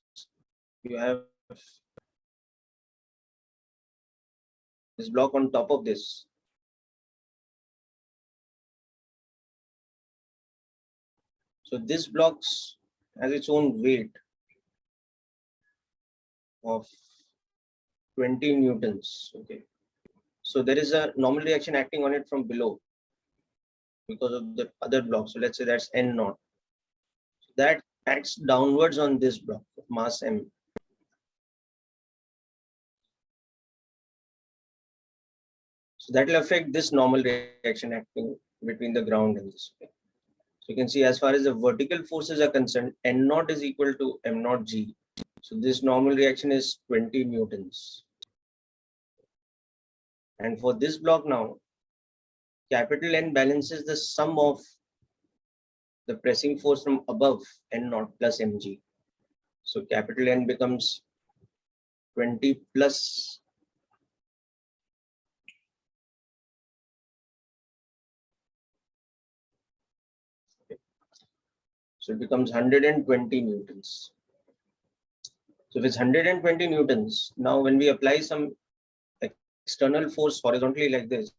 you have this block on top of this. So this block has its own weight of 20 newtons. Okay. So there is a normal reaction acting on it from below because of the other block. So let's say that's N naught. That acts downwards on this block of mass M. So that will affect this normal reaction acting between the ground and this. Okay. So you can see as far as the vertical forces are concerned, N naught is equal to M naught G. So this normal reaction is 20 newtons. And for this block now, capital N balances the sum of the pressing force from above N naught plus mg. So capital N becomes 20 plus so it becomes 120 newtons. So if it's 120 newtons, now when we apply some external force horizontally like this,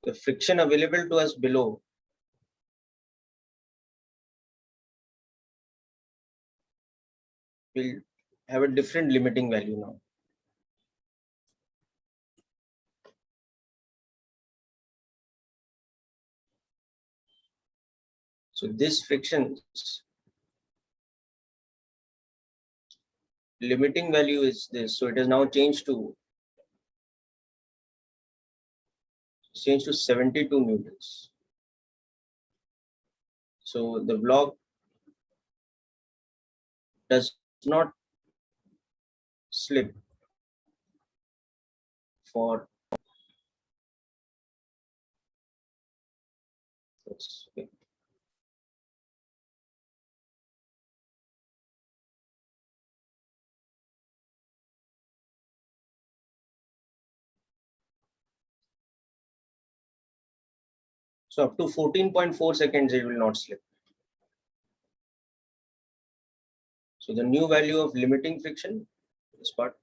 the friction available to us below will have a different limiting value now. So this friction's limiting value is this. So it has now changed to 72 newtons. So the block does not slip for this. Okay. So up to 14.4 seconds, it will not slip. So the new value of limiting friction, this part,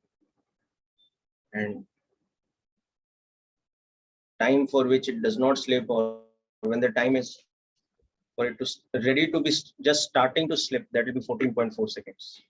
and time for which it does not slip, or when the time is for it to ready to be just starting to slip, that will be 14.4 seconds.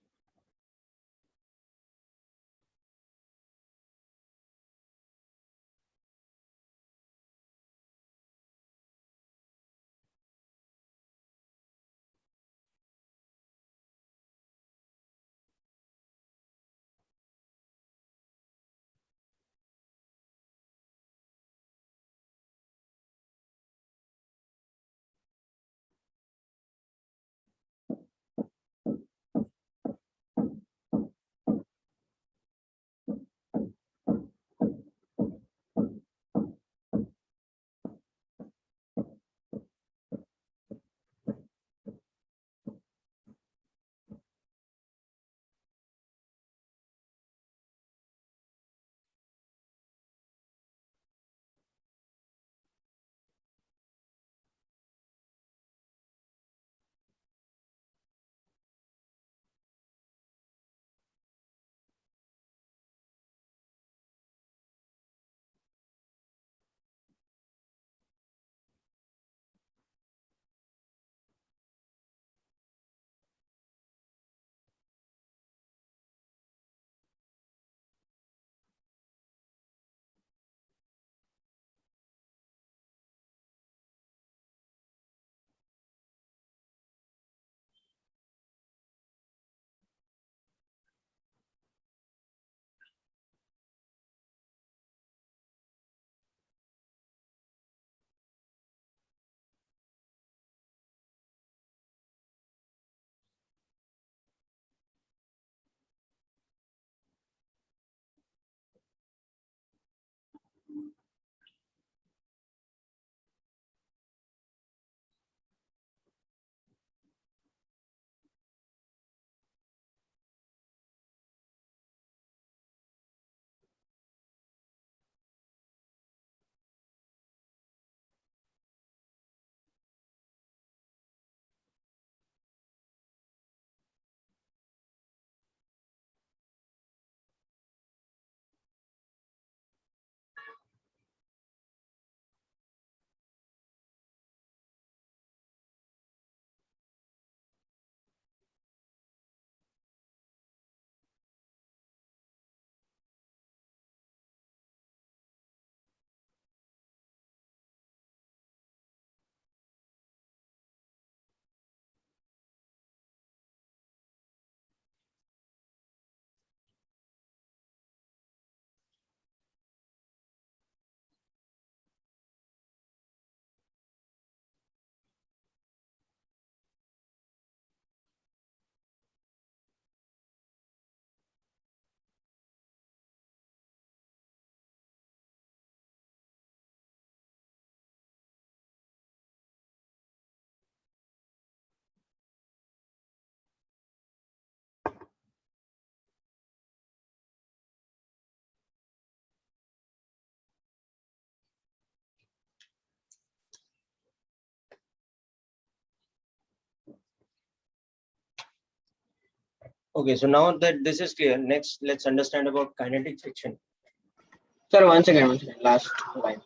Okay, so now that this is clear, next let's understand about kinetic friction. Sir, once again, last line.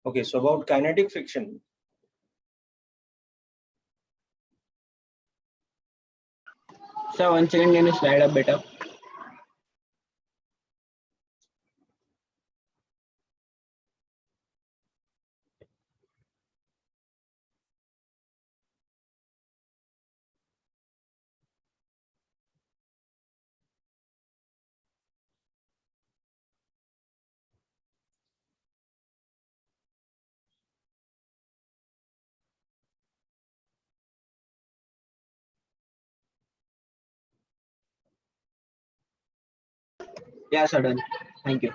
Okay, so about kinetic friction. Sir, once again, can you slide up better? Yeah, sir, done. Thank you.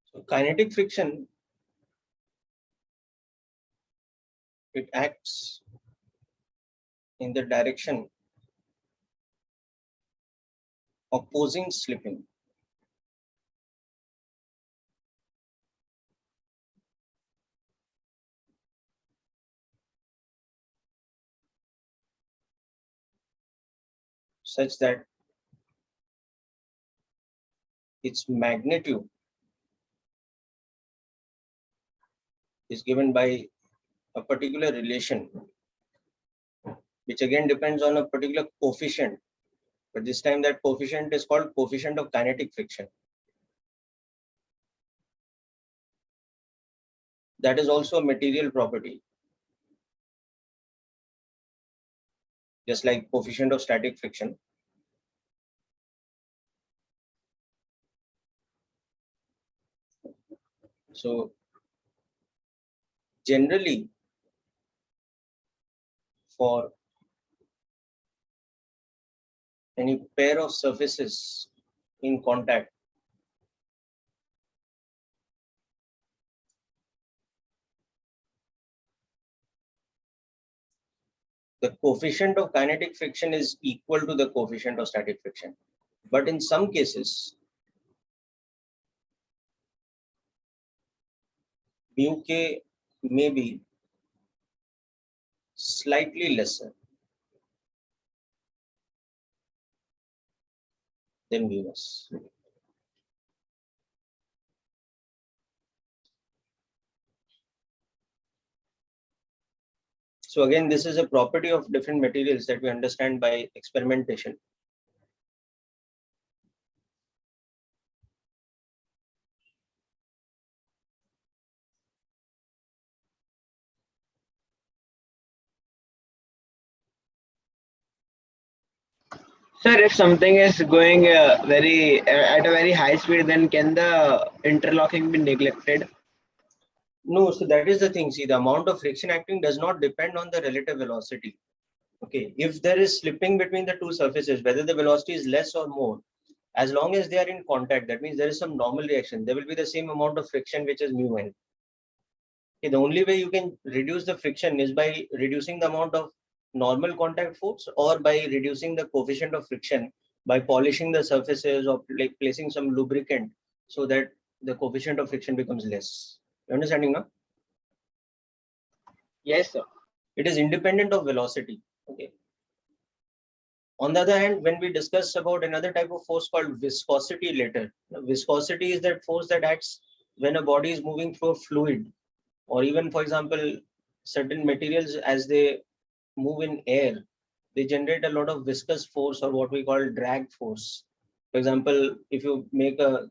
So kinetic friction, it acts in the direction opposing slipping. Such that its magnitude is given by a particular relation, which again depends on a particular coefficient. But this time that coefficient is called coefficient of kinetic friction. That is also a material property, just like coefficient of static friction. So generally, for any pair of surfaces in contact, the coefficient of kinetic friction is equal to the coefficient of static friction. But in some cases, mu k may be slightly lesser than mu s. So again, this is a property of different materials that we understand by experimentation. Sir, if something is going at a very high speed, then can the interlocking be neglected? No, so that is the thing. See, the amount of friction acting does not depend on the relative velocity. Okay, if there is slipping between the two surfaces, whether the velocity is less or more, as long as they are in contact, that means there is some normal reaction. There will be the same amount of friction, which is mu n. Okay, the only way you can reduce the friction is by reducing the amount of normal contact force, or by reducing the coefficient of friction by polishing the surfaces, or like placing some lubricant, so that the coefficient of friction becomes less. You understanding now? Yes, sir. It is independent of velocity. Okay. On the other hand, when we discuss about another type of force called viscosity later, viscosity is that force that acts when a body is moving through a fluid, or even, for example, certain materials as they move in air, they generate a lot of viscous force, or what we call drag force. For example, if you make a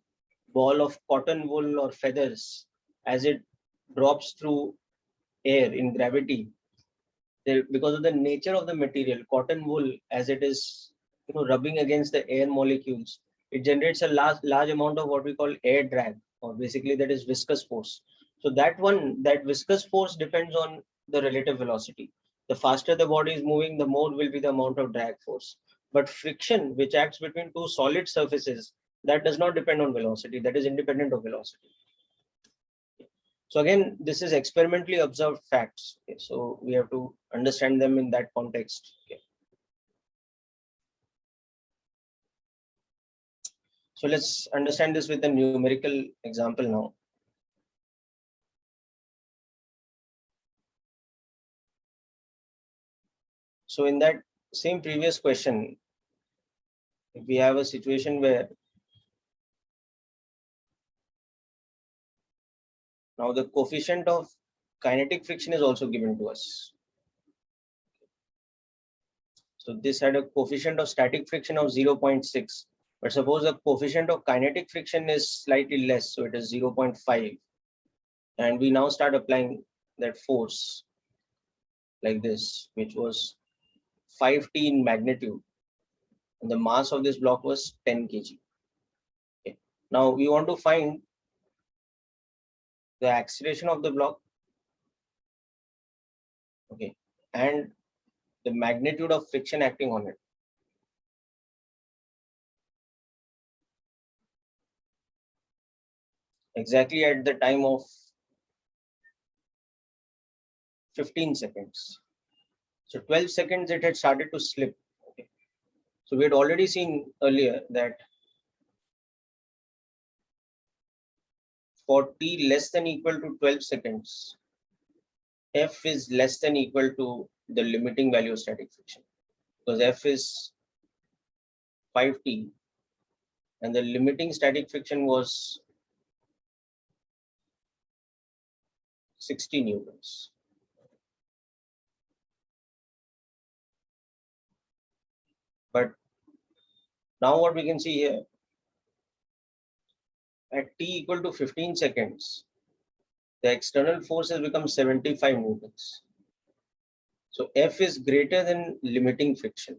ball of cotton wool or feathers, as it drops through air in gravity, because of the nature of the material, cotton wool, as it is, rubbing against the air molecules, it generates a large amount of what we call air drag, or basically that is viscous force. So that viscous force depends on the relative velocity. The faster the body is moving, the more will be the amount of drag force. But friction, which acts between two solid surfaces, that does not depend on velocity, that is independent of velocity. So again, this is experimentally observed facts. Okay, so we have to understand them in that context. Okay. So let's understand this with a numerical example now. So in that same previous question, if we have a situation where now the coefficient of kinetic friction is also given to us. So this had a coefficient of static friction of 0.6, but suppose the coefficient of kinetic friction is slightly less, so it is 0.5. And we now start applying that force like this, which was 5t in magnitude, and the mass of this block was 10 kg. Okay. Now we want to find the acceleration of the block, okay, and the magnitude of friction acting on it. Exactly at the time of 15 seconds. So 12 seconds it had started to slip. Okay. So we had already seen earlier that for t less than equal to 12 seconds, F is less than equal to the limiting value of static friction, because F is 5t and the limiting static friction was 60 newtons. But now what we can see here, at t equal to 15 seconds, the external force has become 75 newtons. So F is greater than limiting friction.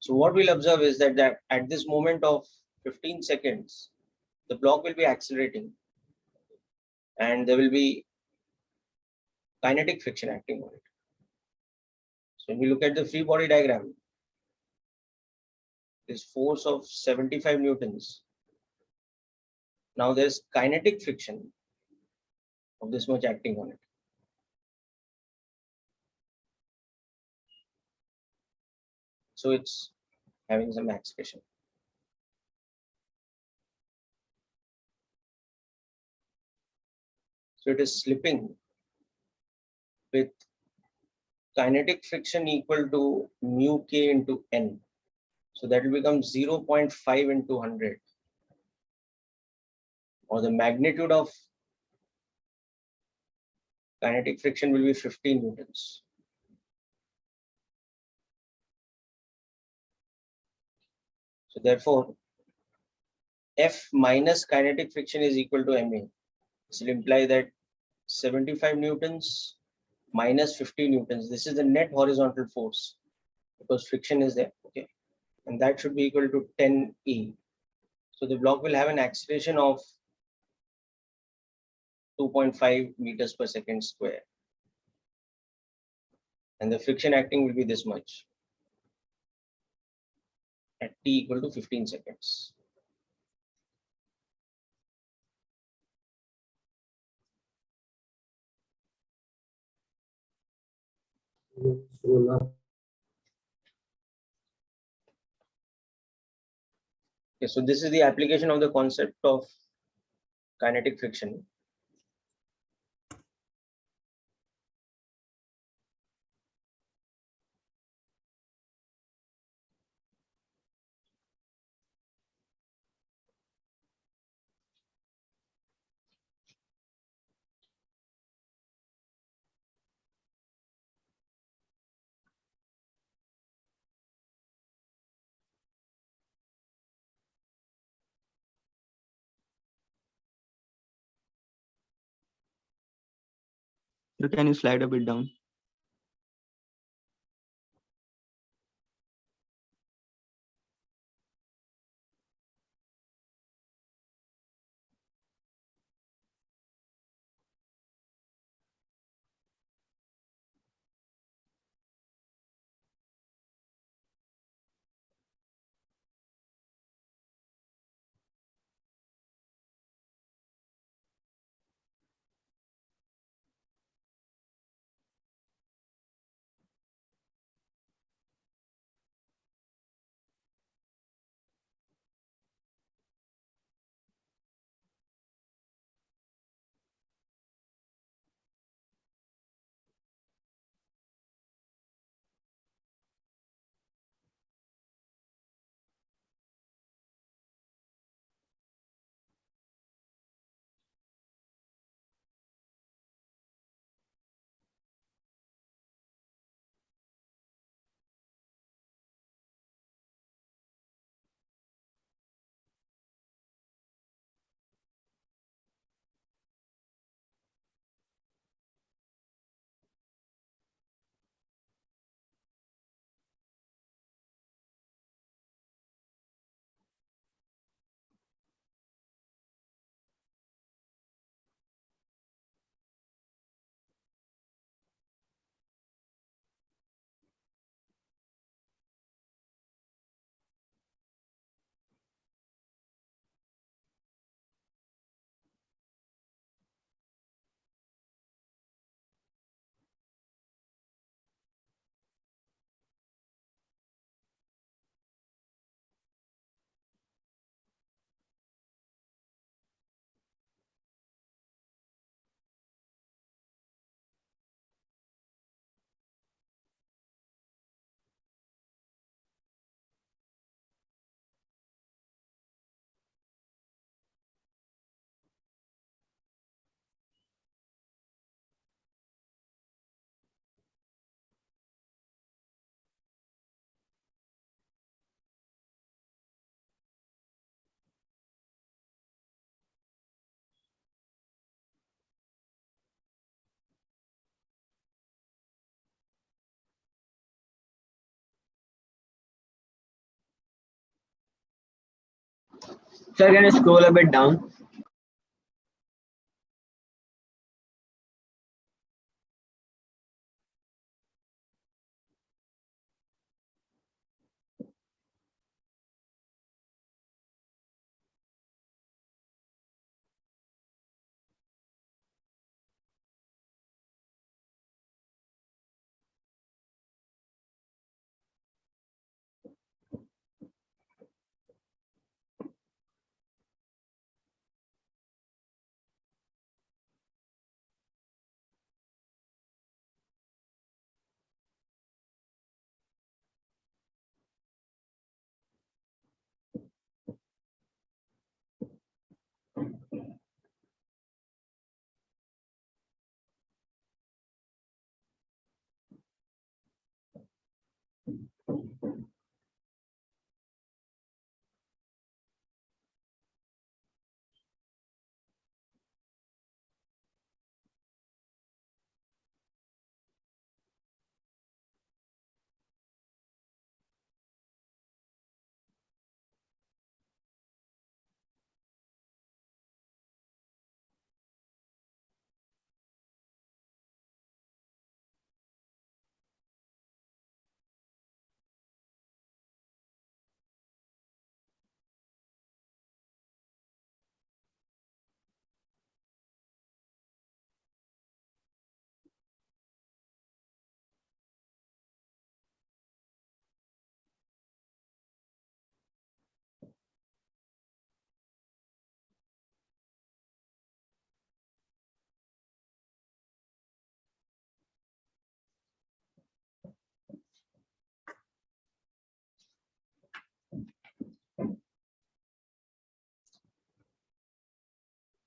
So what we'll observe is that at this moment of 15 seconds, the block will be accelerating and there will be kinetic friction acting on it. So when we look at the free body diagram, this force of 75 newtons. Now there's kinetic friction of this much acting on it. So it's having some acceleration. So it is slipping with kinetic friction equal to mu k into n. So that will become 0.5 into 100, or the magnitude of kinetic friction will be 15 newtons. So therefore, F minus kinetic friction is equal to ma. This will imply that 75 newtons minus 50 newtons. This is the net horizontal force because friction is there. Okay, and that should be equal to 10 e. So the block will have an acceleration of 2.5 meters per second square, and the friction acting will be this much at t equal to 15 seconds. Okay, so this is the application of the concept of kinetic friction. So can you slide a bit down? Sir, can you scroll a bit down?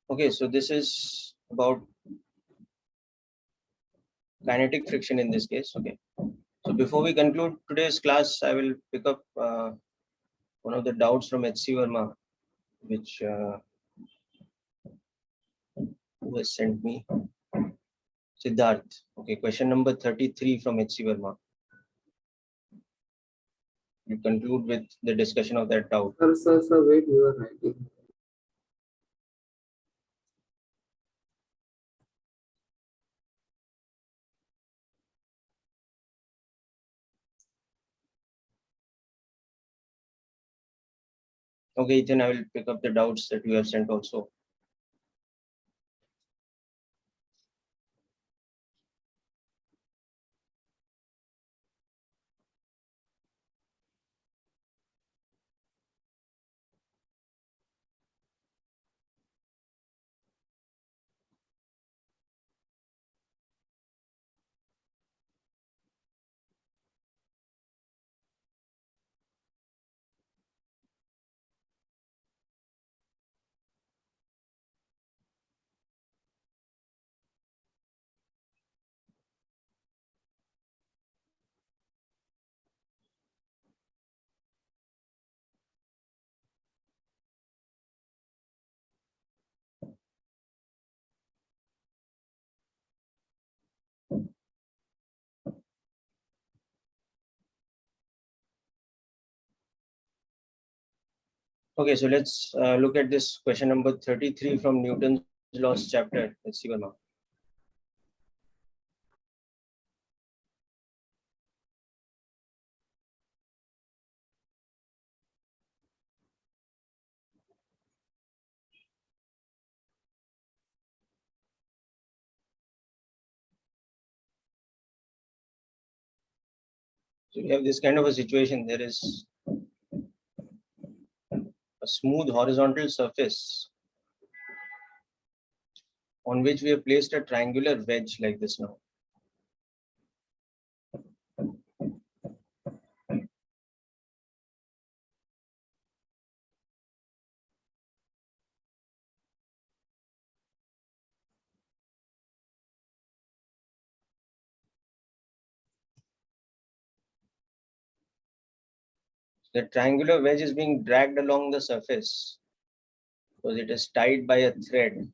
Okay, so this is about kinetic friction in this case. Okay, so before we conclude today's class, I will pick up one of the doubts from HC Verma, which who has sent me. Siddharth. Okay, question number 33 from H.C. Verma. You conclude with the discussion of that doubt. Sir, wait, you are writing. Okay, Ethan, I will pick up the doubts that you have sent also. Okay, so let's look at this question number 33 from Newton's laws chapter. Let's see, Verma. So we have this kind of a situation. There is a smooth horizontal surface on which we have placed a triangular wedge like this now. The triangular wedge is being dragged along the surface because it is tied by a thread.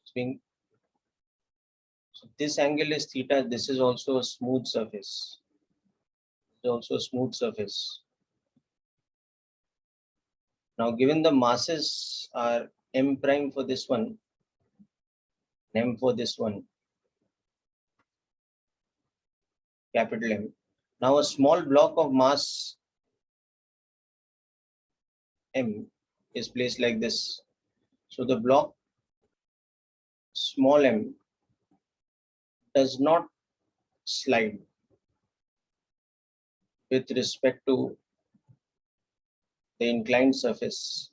It's being, so this angle is theta. This is also a smooth surface. It's also a smooth surface. Now, given the masses are m prime for this one, m for this one, capital M. Now, a small block of mass m is placed like this. So the block small m does not slide with respect to the inclined surface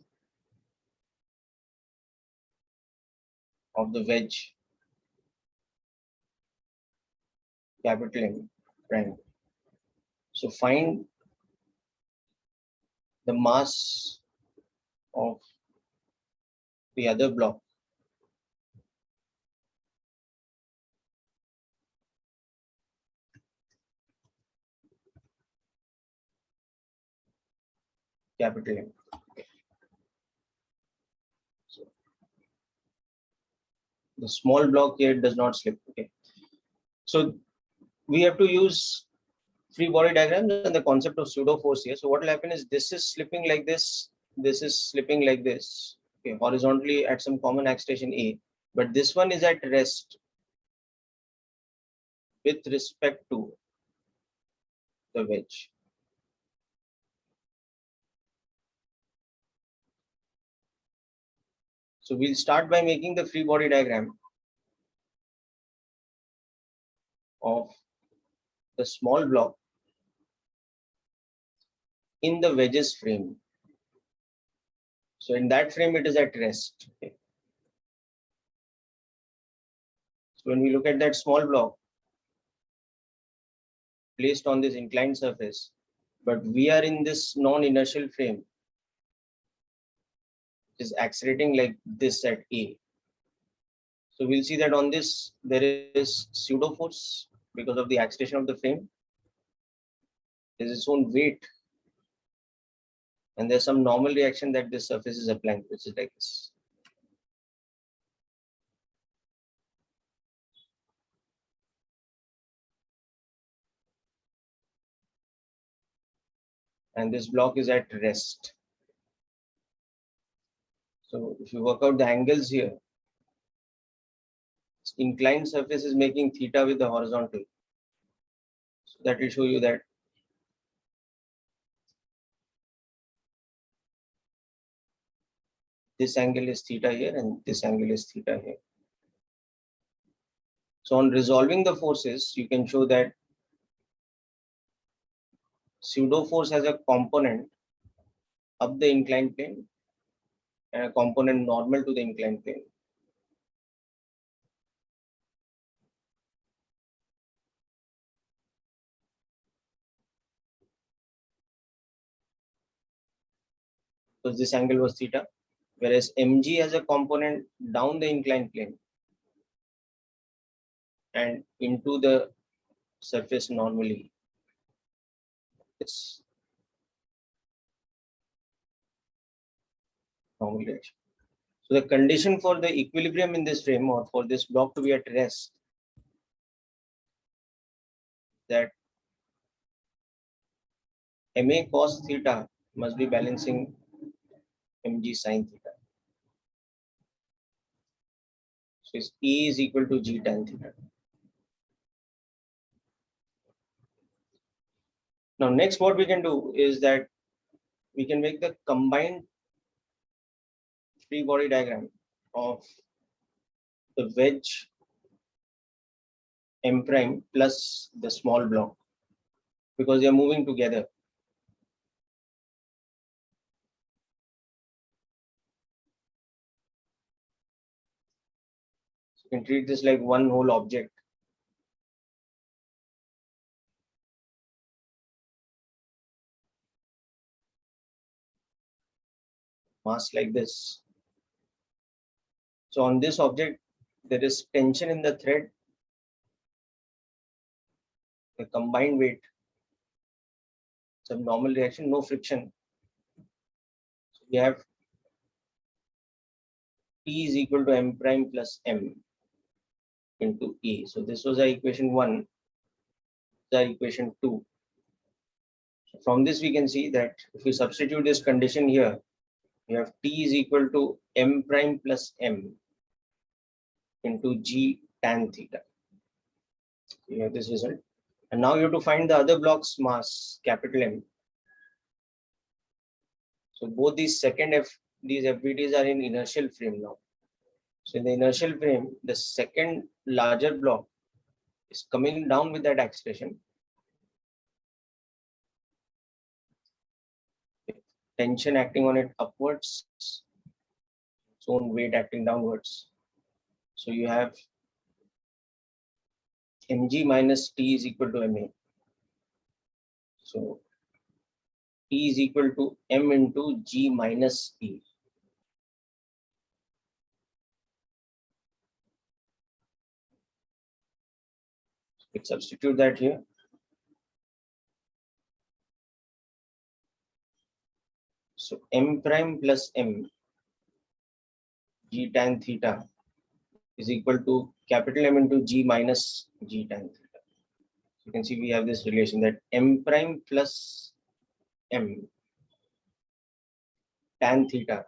of the wedge, capital M prime. So find the mass of the other block. Capital M. So the small block here does not slip. Okay. So we have to use free body diagrams and the concept of pseudo force here. So what will happen is this is slipping like this is slipping like this, okay, horizontally at some common acceleration A, but this one is at rest with respect to the wedge. So we'll start by making the free body diagram of the small block in the wedges frame. So in that frame, it is at rest. Okay. So when we look at that small block placed on this inclined surface, but we are in this non-inertial frame, it is accelerating like this at A. So we'll see that on this, there is pseudo force because of the acceleration of the frame. There's its own weight. And there's some normal reaction that this surface is applying, which is like this. And this block is at rest. So if you work out the angles here, inclined surface is making theta with the horizontal. So that will show you that this angle is theta here and this angle is theta here. So on resolving the forces, you can show that pseudo force has a component up the inclined plane and a component normal to the inclined plane. Because this angle was theta, whereas mg has a component down the inclined plane and into the surface normally. It's normal direction. So the condition for the equilibrium in this frame or for this block to be at rest, that MA cos theta must be balancing mg sin theta. So it's E is equal to G tan theta. Now next what we can do is that we can make the combined free body diagram of the wedge M prime plus the small block because they are moving together. So you can treat this like one whole object. Mass like this. So on this object, there is tension in the thread, the combined weight, some normal reaction, no friction. So we have T is equal to M prime plus M into E. So this was our equation 1, the equation 2. So from this we can see that if we substitute this condition here, you have T is equal to M prime plus M into G tan theta. You have this result. And now you have to find the other block's mass, capital M. So both these these FBTs are in inertial frame now. So in the inertial frame, the second larger block is coming down with that acceleration. Tension acting on it upwards, its own weight acting downwards. So you have mg minus T is equal to ma. So T is equal to m into G minus E. Let's substitute that here. So m prime plus m G tan theta is equal to capital M into G minus G tan theta. So you can see we have this relation that m prime plus m tan theta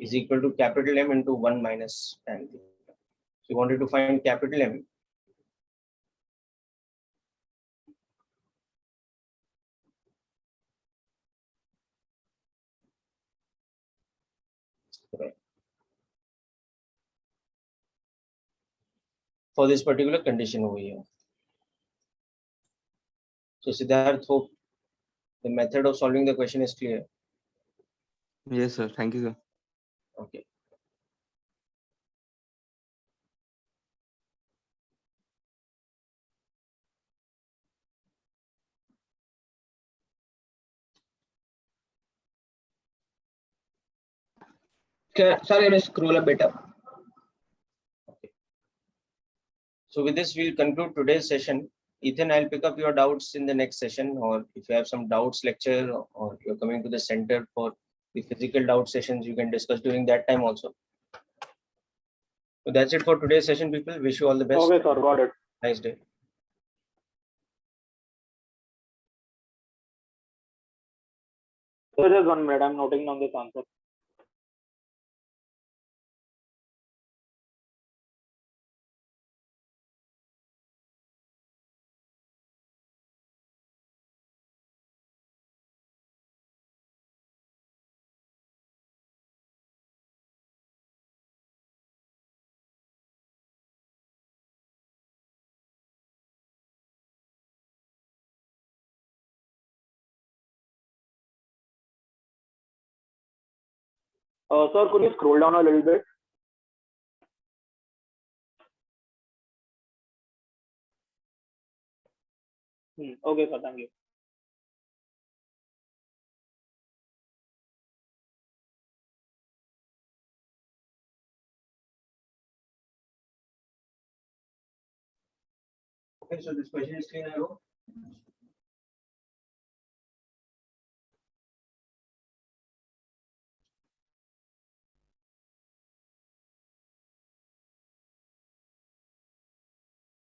is equal to capital M into 1 minus tan theta. So you wanted to find capital M. for this particular condition over here. So Siddharth, hope the method of solving the question is clear. Yes, sir. Thank you, sir. Okay. Sir, can you scroll a bit up? So with this, we'll conclude today's session. Ethan, I'll pick up your doubts in the next session, or if you have some doubts lecture or you're coming to the center for the physical doubt sessions, you can discuss during that time also. So that's it for today's session, people. Wish you all the best. Okay, sir, got it. Nice day. So just 1 minute, I'm noting down this answer. Sir, could you scroll down a little bit? Okay, sir, thank you. Okay, so this question is clear, I hope.